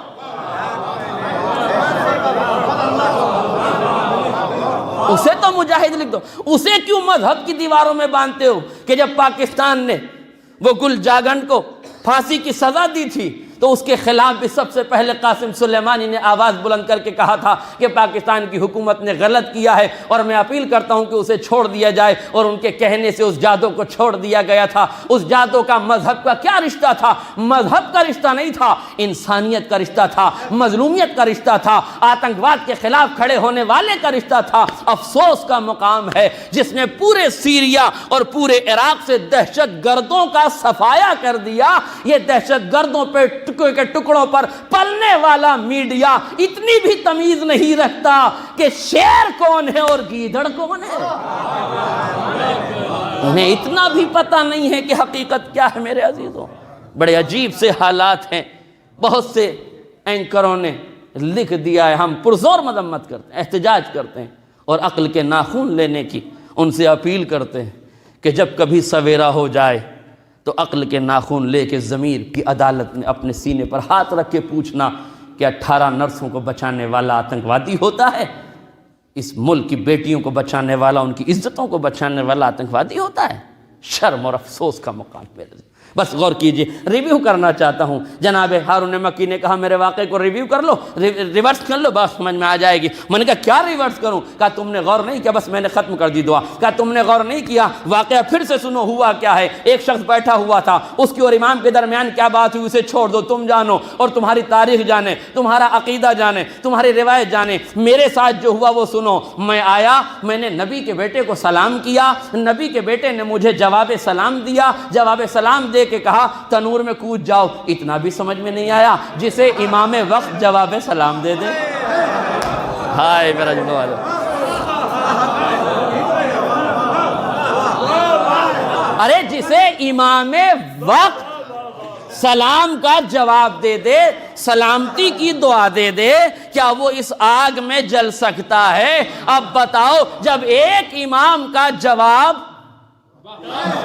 اسے تو مجاہد لکھ دو۔ اسے کیوں مذہب کی دیواروں میں باندھتے ہو کہ جب پاکستان نے وہ گل جاگنڈ کو پھانسی کی سزا دی تھی تو اس کے خلاف بھی سب سے پہلے قاسم سلیمانی نے آواز بلند کر کے کہا تھا کہ پاکستان کی حکومت نے غلط کیا ہے اور میں اپیل کرتا ہوں کہ اسے چھوڑ دیا جائے، اور ان کے کہنے سے اس جادو کو چھوڑ دیا گیا تھا۔ اس جادو کا مذہب کا کیا رشتہ تھا؟ مذہب کا رشتہ نہیں تھا، انسانیت کا رشتہ تھا، مظلومیت کا رشتہ تھا، آتنکواد کے خلاف کھڑے ہونے والے کا رشتہ تھا۔ افسوس کا مقام ہے جس نے پورے سیریا اور پورے عراق سے دہشت گردوں کا صفایا کر دیا۔ یہ دہشت گردوں پہ کے ٹکڑوں پر پلنے والا میڈیا اتنی بھی تمیز نہیں رکھتا کہ شیر کون ہے اور گیدڑ کون ہے۔ انہیں اتنا بھی پتہ نہیں ہے کہ حقیقت کیا ہے۔ میرے عزیزوں، بڑے عجیب سے حالات ہیں۔ بہت سے اینکروں نے لکھ دیا ہے، ہم پرزور مذمت کرتے ہیں، احتجاج کرتے ہیں اور عقل کے ناخن لینے کی ان سے اپیل کرتے ہیں کہ جب کبھی سویرا ہو جائے تو عقل کے ناخن لے کے ضمیر کی عدالت میں اپنے سینے پر ہاتھ رکھ کے پوچھنا کہ 18 نرسوں کو بچانے والا آتنکوادی ہوتا ہے؟ اس ملک کی بیٹیوں کو بچانے والا، ان کی عزتوں کو بچانے والا آتنکوادی ہوتا ہے؟ شرم اور افسوس کا مقام میرے۔ بس غور کیجئے، ریویو کرنا چاہتا ہوں۔ جناب ہارون مکی نے کہا میرے واقعے کو ریویو کر لو، ریورس کر لو، بس سمجھ میں آ جائے گی۔ میں نے کہا کیا ریورس کروں؟ کہا تم نے غور نہیں کیا، بس میں نے ختم کر دی دعا۔ کہا تم نے غور نہیں کیا، واقعہ پھر سے سنو ہوا کیا ہے۔ ایک شخص بیٹھا ہوا تھا، اس کی اور امام کے درمیان کیا بات ہوئی اسے چھوڑ دو، تم جانو اور تمہاری تاریخ جانے، تمہارا عقیدہ جانے، تمہاری روایت جانے۔ میرے ساتھ جو ہوا وہ سنو۔ میں آیا، میں نے نبی کے بیٹے کو سلام کیا، نبی کے بیٹے نے مجھے جواب سلام دیا، جواب سلام دے کے کہا تنور میں کود جاؤ۔ اتنا بھی سمجھ میں نہیں آیا جسے امام وقت جواب سلام دے دے۔ ہائے میرا جنو والا، ارے جسے امام وقت سلام کا جواب دے دے، سلامتی کی دعا دے دے، کیا وہ اس آگ میں جل سکتا ہے؟ اب بتاؤ، جب ایک امام کا جواب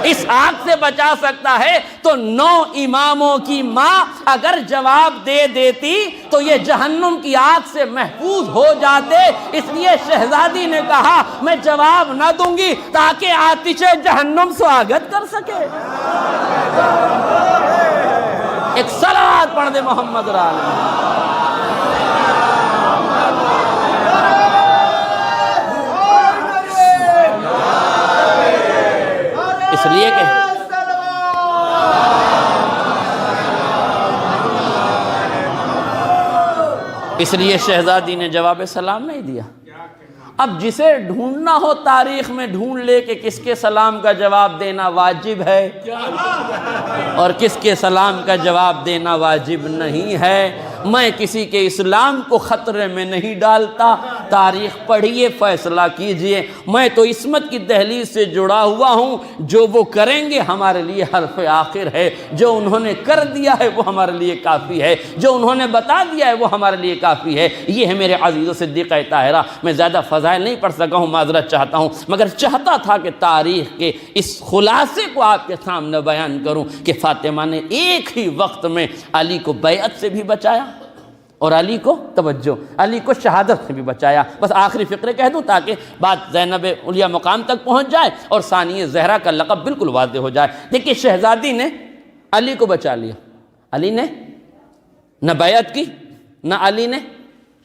اس آگ سے بچا سکتا ہے تو 9 اماموں کی ماں اگر جواب دے دیتی تو یہ جہنم کی آگ سے محفوظ ہو جاتے۔ اس لیے شہزادی نے کہا میں جواب نہ دوں گی تاکہ آتش جہنم سواگت کر سکے۔ ایک صلوات پڑھ دے محمد رال۔ اس لیے شہزادی نے جواب سلام نہیں دیا۔ اب جسے ڈھونڈنا ہو تاریخ میں ڈھونڈ لے کہ کس کے سلام کا جواب دینا واجب ہے اور کس کے سلام کا جواب دینا واجب نہیں ہے۔ میں کسی کے اسلام کو خطرے میں نہیں ڈالتا، تاریخ پڑھیے، فیصلہ کیجئے۔ میں تو عصمت کی دہلیز سے جڑا ہوا ہوں، جو وہ کریں گے ہمارے لیے حرف آخر ہے، جو انہوں نے کر دیا ہے وہ ہمارے لیے کافی ہے، جو انہوں نے بتا دیا ہے وہ ہمارے لیے کافی ہے۔ یہ ہے میرے عزیز و صدیقہ طاہرہ۔ میں زیادہ فضائل نہیں پڑھ سکا ہوں، معذرت چاہتا ہوں، مگر چاہتا تھا کہ تاریخ کے اس خلاصے کو آپ کے سامنے بیان کروں کہ فاطمہ نے ایک ہی وقت میں علی کو بیعت سے بھی بچایا اور علی کو توجہ، علی کو شہادت سے بھی بچایا۔ بس آخری فقرے کہہ دوں تاکہ بات زینب علیہ مقام تک پہنچ جائے اور ثانیہ زہرا کا لقب بالکل واضح ہو جائے۔ دیکھیں شہزادی نے علی کو بچا لیا، علی نے نہ بیعت کی نہ علی نے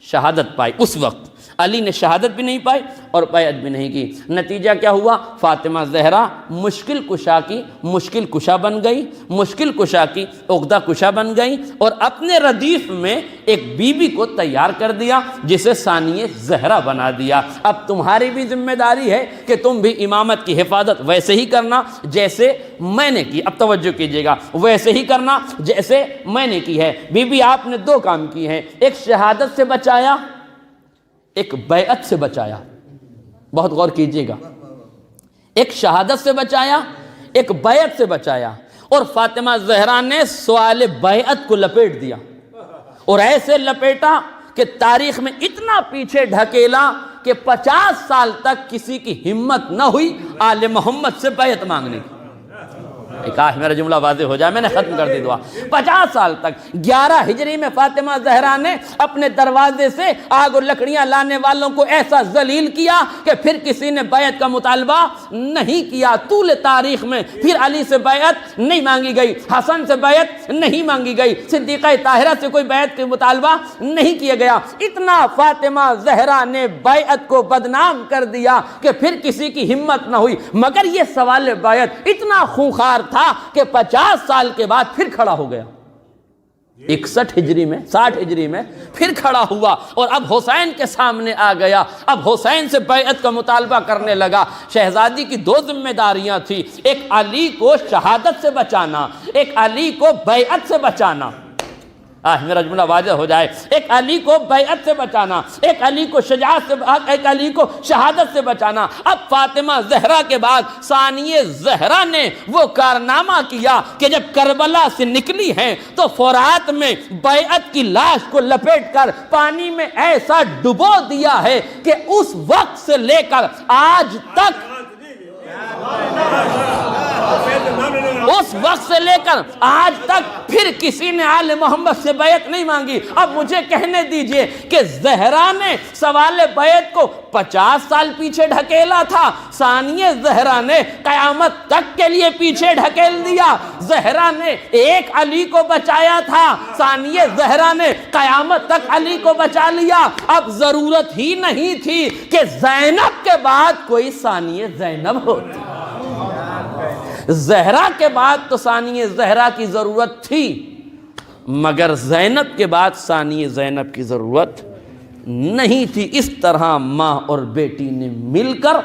شہادت پائی اس وقت۔ علی نے شہادت بھی نہیں پائی اور بیعت بھی نہیں کی۔ نتیجہ کیا ہوا؟ فاطمہ زہرا مشکل کشا کی مشکل کشا بن گئی، مشکل کشا کی عقدہ کشا بن گئی، اور اپنے ردیف میں ایک بیوی کو تیار کر دیا جسے ثانیہ زہرا بنا دیا۔ اب تمہاری بھی ذمہ داری ہے کہ تم بھی امامت کی حفاظت ویسے ہی کرنا جیسے میں نے کی۔ اب توجہ کیجئے گا، ویسے ہی کرنا جیسے میں نے کی ہے۔ بی بی آپ نے دو کام کی ہیں، ایک شہادت سے بچایا، ایک بیعت سے بچایا۔ بہت غور کیجئے گا، ایک شہادت سے بچایا، ایک بیعت سے بچایا، اور فاطمہ زہرا نے سوال بیعت کو لپیٹ دیا، اور ایسے لپیٹا کہ تاریخ میں اتنا پیچھے ڈھکیلا کہ 50 سال تک کسی کی ہمت نہ ہوئی آل محمد سے بیعت مانگنے کی۔ کاش میرا جملہ واضح ہو جائے، میں نے ختم کر دی دعا۔ 50 سال تک 11 ہجری میں فاطمہ زہرا نے اپنے دروازے سے آگ اور لکڑیاں لانے والوں کو ایسا ذلیل کیا کہ پھر کسی نے بیعت کا مطالبہ نہیں کیا۔ طول تاریخ میں پھر علی سے بیعت نہیں مانگی گئی، حسن سے بیعت نہیں مانگی گئی، صدیقہ طاہرہ سے کوئی بیعت کا مطالبہ نہیں کیا گیا۔ اتنا فاطمہ زہرا نے بیعت کو بدنام کر دیا کہ پھر کسی کی ہمت نہ ہوئی۔ مگر یہ سوال بیعت اتنا خونخوار تھا کہ 50 سال کے بعد پھر کھڑا ہو گیا، 61 ہجری میں 60 ہجری میں پھر کھڑا ہوا، اور اب حسین کے سامنے آ گیا، اب حسین سے بیعت کا مطالبہ کرنے لگا۔ شہزادی کی دو ذمہ داریاں تھیں، ایک علی کو شہادت سے بچانا، ایک علی کو بیعت سے بچانا۔ میرا جملہ واضح ہو جائے، ایک علی کو بیعت سے بچانا، ایک علی کو شجاعت سے، ایک علی کو شہادت سے بچانا۔ اب فاطمہ زہرا کے بعد ثانیہ زہرا نے وہ کارنامہ کیا کہ جب کربلا سے نکلی ہیں تو فرات میں بیعت کی لاش کو لپیٹ کر پانی میں ایسا ڈبو دیا ہے کہ اس وقت سے لے کر آج تک، اس وقت سے لے کر آج تک پھر کسی نے آل محمد سے بیعت نہیں مانگی۔ اب مجھے کہنے دیجئے کہ زہرا نے سوال بیعت کو 50 سال پیچھے ڈھکیلا تھا، ثانیہ زہرا نے قیامت تک کے لیے پیچھے ڈھکیل دیا۔ زہرا نے ایک علی کو بچایا تھا، ثانیہ زہرا نے قیامت تک علی کو بچا لیا۔ اب ضرورت ہی نہیں تھی کہ زینب کے بعد کوئی ثانیہ زینب ہوتی، زہرا کے بعد تو ثانیہ زہرا کی ضرورت تھی، مگر زینب کے بعد ثانیہ زینب کی ضرورت نہیں تھی۔ اس طرح ماں اور بیٹی نے مل کر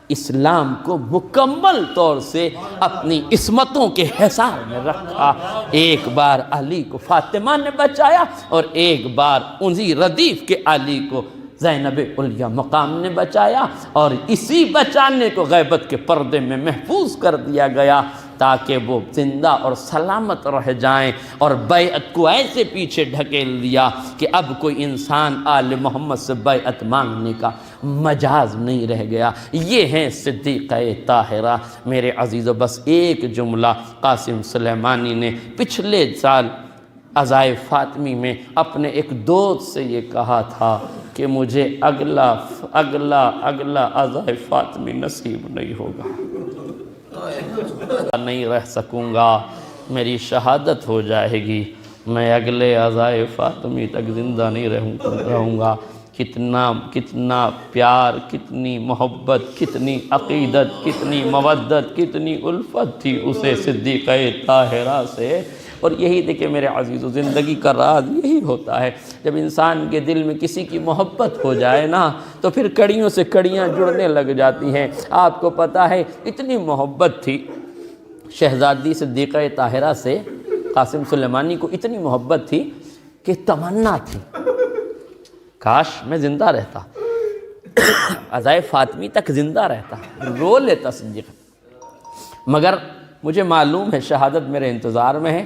اسلام کو مکمل طور سے اپنی عصمتوں کے حصار میں رکھا۔ ایک بار علی کو فاطمہ نے بچایا، اور ایک بار انہی ردیف کے علی کو زینب علیہ مقام نے بچایا، اور اسی بچانے کو غیبت کے پردے میں محفوظ کر دیا گیا تاکہ وہ زندہ اور سلامت رہ جائیں، اور بیعت کو ایسے پیچھے ڈھکیل دیا کہ اب کوئی انسان آل محمد سے بیعت مانگنے کا مجاز نہیں رہ گیا۔ یہ ہیں صدیقہ طاہرہ۔ میرے عزیزو، بس ایک جملہ قاسم سلیمانی نے پچھلے سال عزائے فاطمی میں اپنے ایک دوست سے یہ کہا تھا کہ مجھے اگلا عزائے فاطمی نصیب نہیں ہوگا، نہیں رہ سکوں گا، میری شہادت ہو جائے گی، میں اگلے عزائے فاطمی تک زندہ نہیں رہوں گا۔ کتنا پیار، کتنی محبت، کتنی عقیدت، کتنی مودت، کتنی الفت تھی اسے صدیقہ طاہرہ سے۔ اور یہی دیکھیں میرے عزیزو، زندگی کا راز یہی ہوتا ہے، جب انسان کے دل میں کسی کی محبت ہو جائے نا تو پھر کڑیوں سے کڑیاں جڑنے لگ جاتی ہیں۔ آپ کو پتہ ہے اتنی محبت تھی شہزادی صدیقہ طاہرہ سے، قاسم سلیمانی کو اتنی محبت تھی کہ تمنا تھی کاش میں زندہ رہتا، عزائے فاطمی تک زندہ رہتا، رو لیتا صدیقہ، مگر مجھے معلوم ہے شہادت میرے انتظار میں ہے،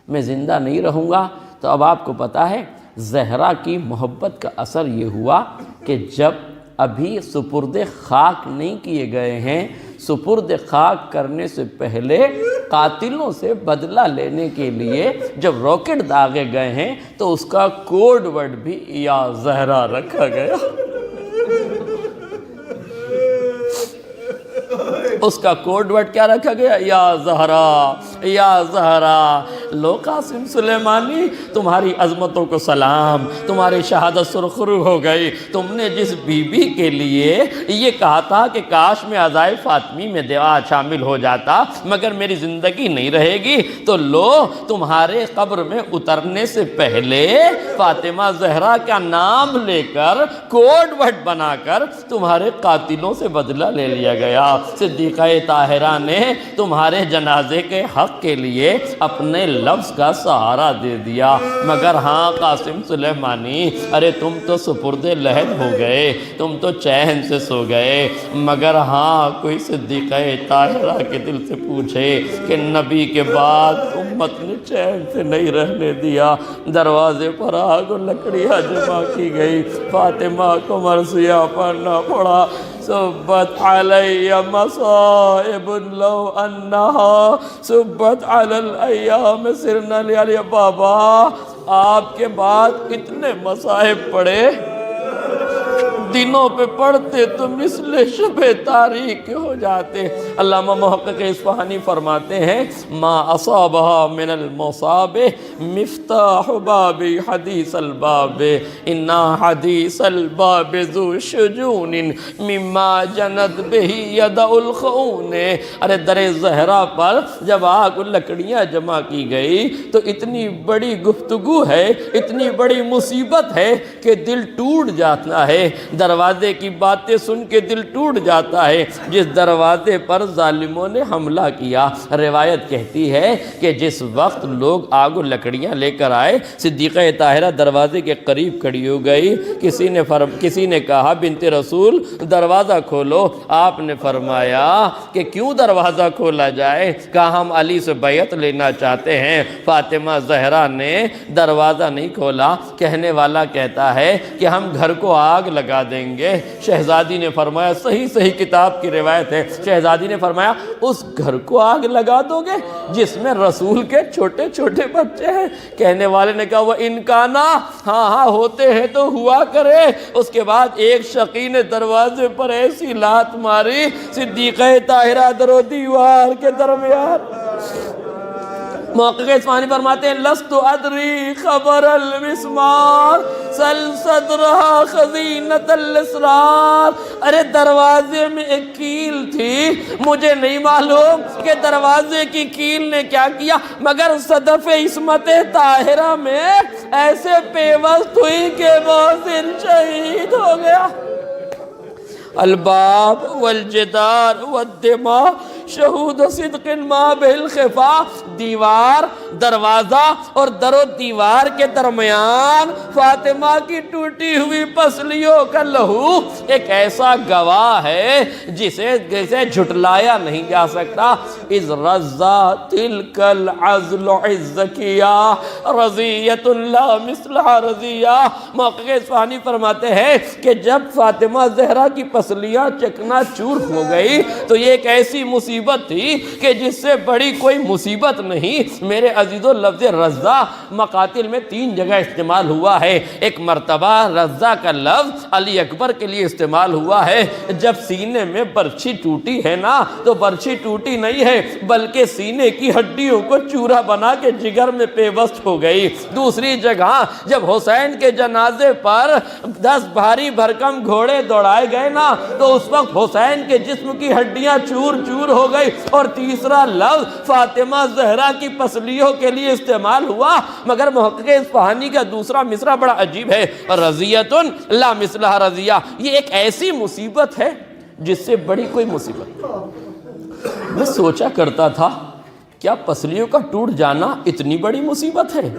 میں زندہ نہیں رہوں گا۔ تو اب آپ کو پتہ ہے زہرا کی محبت کا اثر یہ ہوا کہ جب ابھی سپرد خاک نہیں کیے گئے ہیں، سپرد خاک کرنے سے پہلے قاتلوں سے بدلہ لینے کے لیے جب راکٹ داغے گئے ہیں تو اس کا کوڈ ورڈ بھی یا زہرا رکھا گیا۔ اس کا کوڈ ورڈ کیا رکھا گیا؟ یا زہرا، یا زہرا۔ لو قاسم سلیمانی تمہاری عظمتوں کو سلام، تمہاری شہادت سرخرو ہو گئی۔ تم نے جس بی بی کے لیے یہ کہا تھا کہ کاش میں عزائے فاطمی میں دعا شامل ہو جاتا مگر میری زندگی نہیں رہے گی، تو لو تمہارے قبر میں اترنے سے پہلے فاطمہ زہرا کا نام لے کر کوڈ ورڈ بنا کر تمہارے قاتلوں سے بدلہ لے لیا گیا۔ صدیقہ طاہرہ نے تمہارے جنازے کے حق کے لیے اپنے لفظ کا سہارا دے دیا، مگر ہاں قاسم سلیمانی، ارے تم تو سپرد لحد ہو گئے، تم تو چین سے سو گئے، مگر ہاں کوئی صدیقہ طاہرہ کے دل سے پوچھے کہ نبی کے بعد امت نے چین سے نہیں رہنے دیا، دروازے پر آگ و لکڑیاں جمع کی گئی، فاطمہ کو مرثیہ پڑھنا پڑا۔ صبت علی مصائب لو انہا صبت علی الایام سرنا علی۔ بابا آپ کے بعد اتنے مصائب پڑے، دنوں پہ پڑھتے تو مثل شب تاریک ہو جاتے۔ علامہ محقق اصفہانی فرماتے ہیں ما اصابها من المصاب مفتاح باب حدیث الباب انا حدیث الباب ذو شجون مما جند به ید الخون۔ ارے در زہرا پر جب آگ لکڑیاں جمع کی گئی تو اتنی بڑی گفتگو ہے، اتنی بڑی مصیبت ہے کہ دل ٹوٹ جاتا ہے، دروازے کی باتیں سن کے دل ٹوٹ جاتا ہے۔ جس دروازے پر ظالموں نے حملہ کیا، روایت کہتی ہے کہ جس وقت لوگ آگ و لکڑیاں لے کر آئے، صدیقہ طاہرہ دروازے کے قریب کھڑی ہو گئی۔ کسی نے کہا بنت رسول دروازہ کھولو، آپ نے فرمایا کہ کیوں دروازہ کھولا جائے؟ کہا ہم علی سے بیعت لینا چاہتے ہیں۔ فاطمہ زہرا نے دروازہ نہیں کھولا، کہنے والا کہتا ہے کہ ہم گھر کو آگ لگا دیں گے۔ شہزادی نے فرمایا، صحیح کتاب کی روایت ہے، شہزادی نے فرمایا اس گھر کو آگ لگا دو گے جس میں رسول کے چھوٹے چھوٹے بچے ہیں؟ کہنے والے نے کہا وہ انکانا، ہاں ہوتے ہیں تو ہوا کرے۔ اس کے بعد ایک شقی نے دروازے پر ایسی لات ماری، صدیقہ طاہرہ در و دیوار کے درمیان۔ محقق اصفہانی فرماتے ہیں لست ادری خبر المسمار سل صدرها خزینۃ الاسرار۔ ارے دروازے میں ایک کیل تھی، مجھے نہیں معلوم کہ دروازے کی کیل نے کیا کیا، مگر صدف عصمت طاہرہ میں ایسے پیوست ہوئی کہ محسن شہید ہو گیا۔ الباب والجدار والدماء شہود صدق ما بالخفا۔ دیوار، دروازہ اور در و دیوار کے درمیان فاطمہ کی ٹوٹی ہوئی پسلیوں کا لہو ایک ایسا گواہ ہے جسے جھٹلایا نہیں جا سکتا۔ اذ رضا تلک العزل عزکیہ رضیت لا مثلہ رضیہ۔ محقق اصفہانی فرماتے ہیں کہ جب فاطمہ زہرا کی پسلیاں چکنا چور ہو گئی تو یہ ایک ایسی مصیبت تھی کہ جس سے بڑی کوئی مصیبت نہیں۔ میرے عزیزو، لفظ رضا مقاتل میں 3 جگہ استعمال ہوا ہے۔ ایک مرتبہ رضا کا لفظ علی اکبر کے لیے استعمال ہوا ہے، جب سینے میں برچھی ٹوٹی ہے نا تو برچھی ٹوٹی نہیں ہے بلکہ سینے کی ہڈیوں کو چورا بنا کے جگر میں پیوست ہو گئی۔ دوسری جگہ جب حسین کے جنازے پر 10 بھاری بھرکم گھوڑے دوڑائے گئے نا تو اس وقت حسین کے جسم کی ہڈیاں چور چور ہو گئی۔ اور تیسرا لفظ فاطمہ زہرا کی پسلیوں کے لیے استعمال ہوا، مگر محقق اصفہانی کا دوسرا مصرع بڑا عجیب ہے، رضیۃ لا مثلہ رضیہ۔ یہ ایک ایسی مصیبت ہے جس سے بڑی کوئی مصیبت۔ میں سوچا کرتا تھا کیا پسلیوں کا ٹوٹ جانا اتنی بڑی مصیبت ہے؟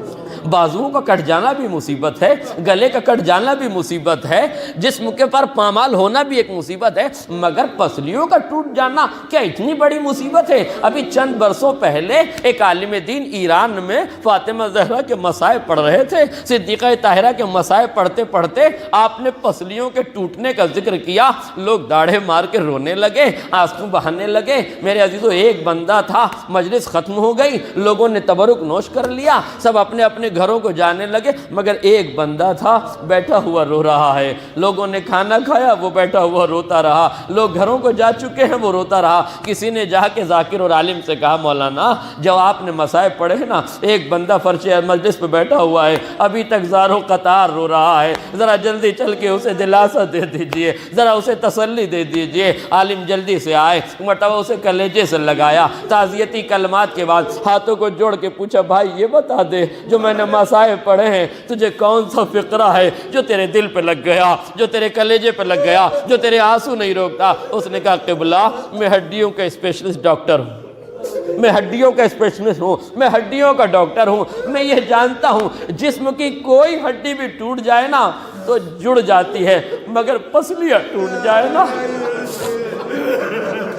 بازوؤں کا کٹ جانا بھی مصیبت ہے، گلے کا کٹ جانا بھی مصیبت ہے، جسم کے پر پامال ہونا بھی ایک مصیبت ہے، مگر پسلیوں کا ٹوٹ جانا کیا اتنی بڑی مصیبت ہے؟ ابھی چند برسوں پہلے ایک عالم دین ایران میں فاطمہ زہرا کے مسائب پڑھ رہے تھے۔ صدیقہ طاہرہ کے مسائب پڑھتے پڑھتے آپ نے پسلیوں کے ٹوٹنے کا ذکر کیا، لوگ داڑھے مار کے رونے لگے، آنسو بہانے لگے۔ میرے عزیزو، ایک بندہ تھا، مجلس ختم ہو گئی، لوگوں نے تبرک نوش کر لیا، سب اپنے اپنے گھروں کو جانے لگے، مگر ایک بندہ تھا بیٹھا ہوا رو رہا ہے۔ لوگوں نے کھانا کھایا، وہ بیٹھا ہوا روتا رہا۔ لوگ گھروں کو جا چکے ہیں، وہ روتا رہا۔ کسی نے جا کے ذاکر اور عالم سے کہا مولانا جب آپ نے مصائب پڑھے نا، ایک بندہ فرش مجلس پہ بیٹھا ہوا ہے، ابھی تک زاروں قطار رو رہا ہے، ذرا جلدی چل کے اسے دلاسا دے دیجئے، ذرا اسے تسلی دے دیجئے۔ عالم جلدی سے آئے، مرتبہ اسے کلیجے سے لگایا، تعزیتی کلمات کے بعد ہاتھوں کو جوڑ کے پوچھا بھائی یہ بتا دے جو میں نے مصائب پڑھے ہیں تجھے کون سا فقرہ ہے جو تیرے دل پہ لگ گیا، جو تیرے کلیجے پہ لگ گیا، جو تیرے آنسو نہیں روکتا؟ اس نے کہا قبلہ میں ہڈیوں کا اسپیشلسٹ ڈاکٹر ہوں، میں ہڈیوں کا اسپیشلسٹ ہوں، میں ہڈیوں کا ڈاکٹر ہوں۔ میں یہ جانتا ہوں جسم کی کوئی ہڈی بھی ٹوٹ جائے نا تو جڑ جاتی ہے، مگر پسلیاں ٹوٹ جائے نا،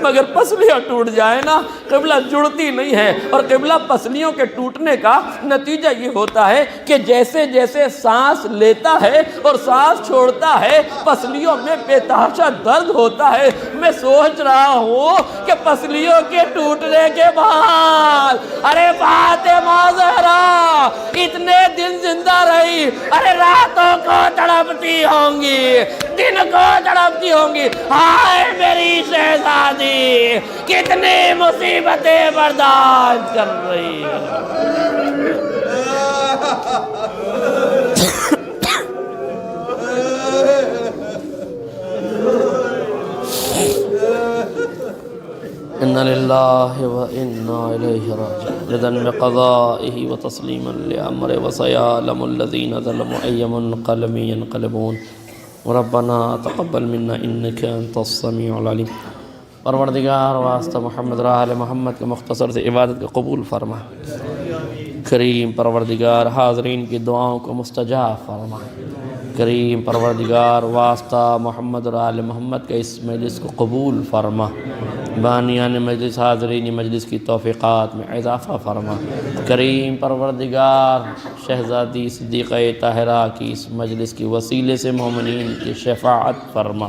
مگر پسلیاں ٹوٹ جائے نا قبلہ جڑتی نہیں ہے۔ اور قبلہ پسلیوں کے ٹوٹنے کا نتیجہ یہ ہوتا ہے کہ جیسے جیسے سانس لیتا ہے اور سانس چھوڑتا ہے پسلیوں میں بے تحاشا درد ہوتا ہے۔ میں سوچ رہا ہوں کہ پسلیوں کے ٹوٹنے کے بعد ارے فاطمہ زہرا اتنے دن زندہ رہی، ارے راتوں کو تڑپتی ہوں گی، دن کو تڑپتی ہوں گی، ہائے میری شہزادی کتنی مصیبتیں برداشت کر رہی ہے۔ اِنَّ لِلَّهِ وَإِنَّا إِلَيْهِ رَاجِعُونَ رِضًا بِقَضَائِهِ وَتَسْلِيمًا لِأَمْرِهِ وَسَيَعْلَمُ الَّذِينَ ظَلَمُوا أَيَّ مُنقَلَبٍ يَنقَلِبُونَ رَبَّنَا تَقَبَّلْ مِنَّا إِنَّكَ أَنْتَ السَّمِيعُ الْعَلِيمُ۔ پروردگار واسطہ محمد رحل محمد کے مختصر سے عبادت کو قبول فرما۔ کریم پروردگار حاضرین کی دعاؤں کو مستجاب فرما۔ کریم پروردگار واسطہ محمد رحل محمد کے اس مجلس کو قبول فرما۔ بانیان مجلس حاضرین مجلس کی توفیقات میں اضافہ فرما۔ کریم پروردگار شہزادی صدیقہ طاہرہ کی اس مجلس کی وسیلے سے مومنین کی شفاعت فرما۔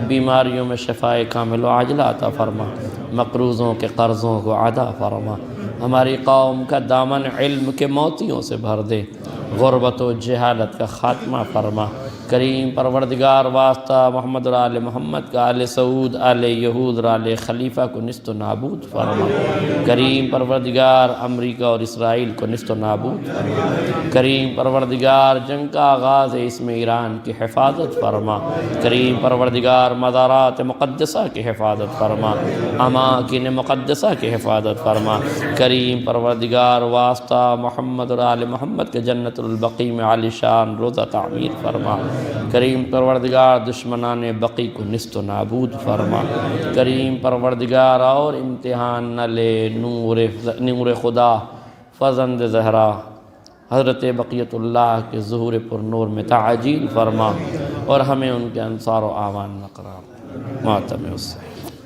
بیماریوں میں شفائے کامل و عاجلہ عطا فرما۔ مقروضوں کے قرضوں کو ادا فرما۔ ہماری قوم کا دامن علم کے موتیوں سے بھر دے۔ غربت و جہالت کا خاتمہ فرما۔ کریم پروردگار واسطہ محمد آل محمد کا آل سعود آل یہود آل خلیفہ کو نیست و نابود فرما۔ کریم پروردگار امریکہ اور اسرائیل کو نیست و نابود فرما۔ کریم پروردگار جنگ کا آغاز ہے اس میں ایران کی حفاظت فرما۔ کریم پروردگار مزارات مقدسہ کی حفاظت فرما۔ اماکن مقدسہ کی حفاظت فرما۔ کریم پروردگار واسطہ محمد اور آل محمد کے جنت البقیع میں عالی شان روضہ تعمیر فرما۔ کریم پروردگار دشمنان بقیع کو نیست و نابود فرما۔ کریم پروردگار اور امتحان نہ لے نور خدا فرزند زہرا حضرت بقیت اللہ کے ظہور پر نور میں تعجیل فرما، اور ہمیں ان کے انصار و اعوان قرار دے۔ ماتم حسین۔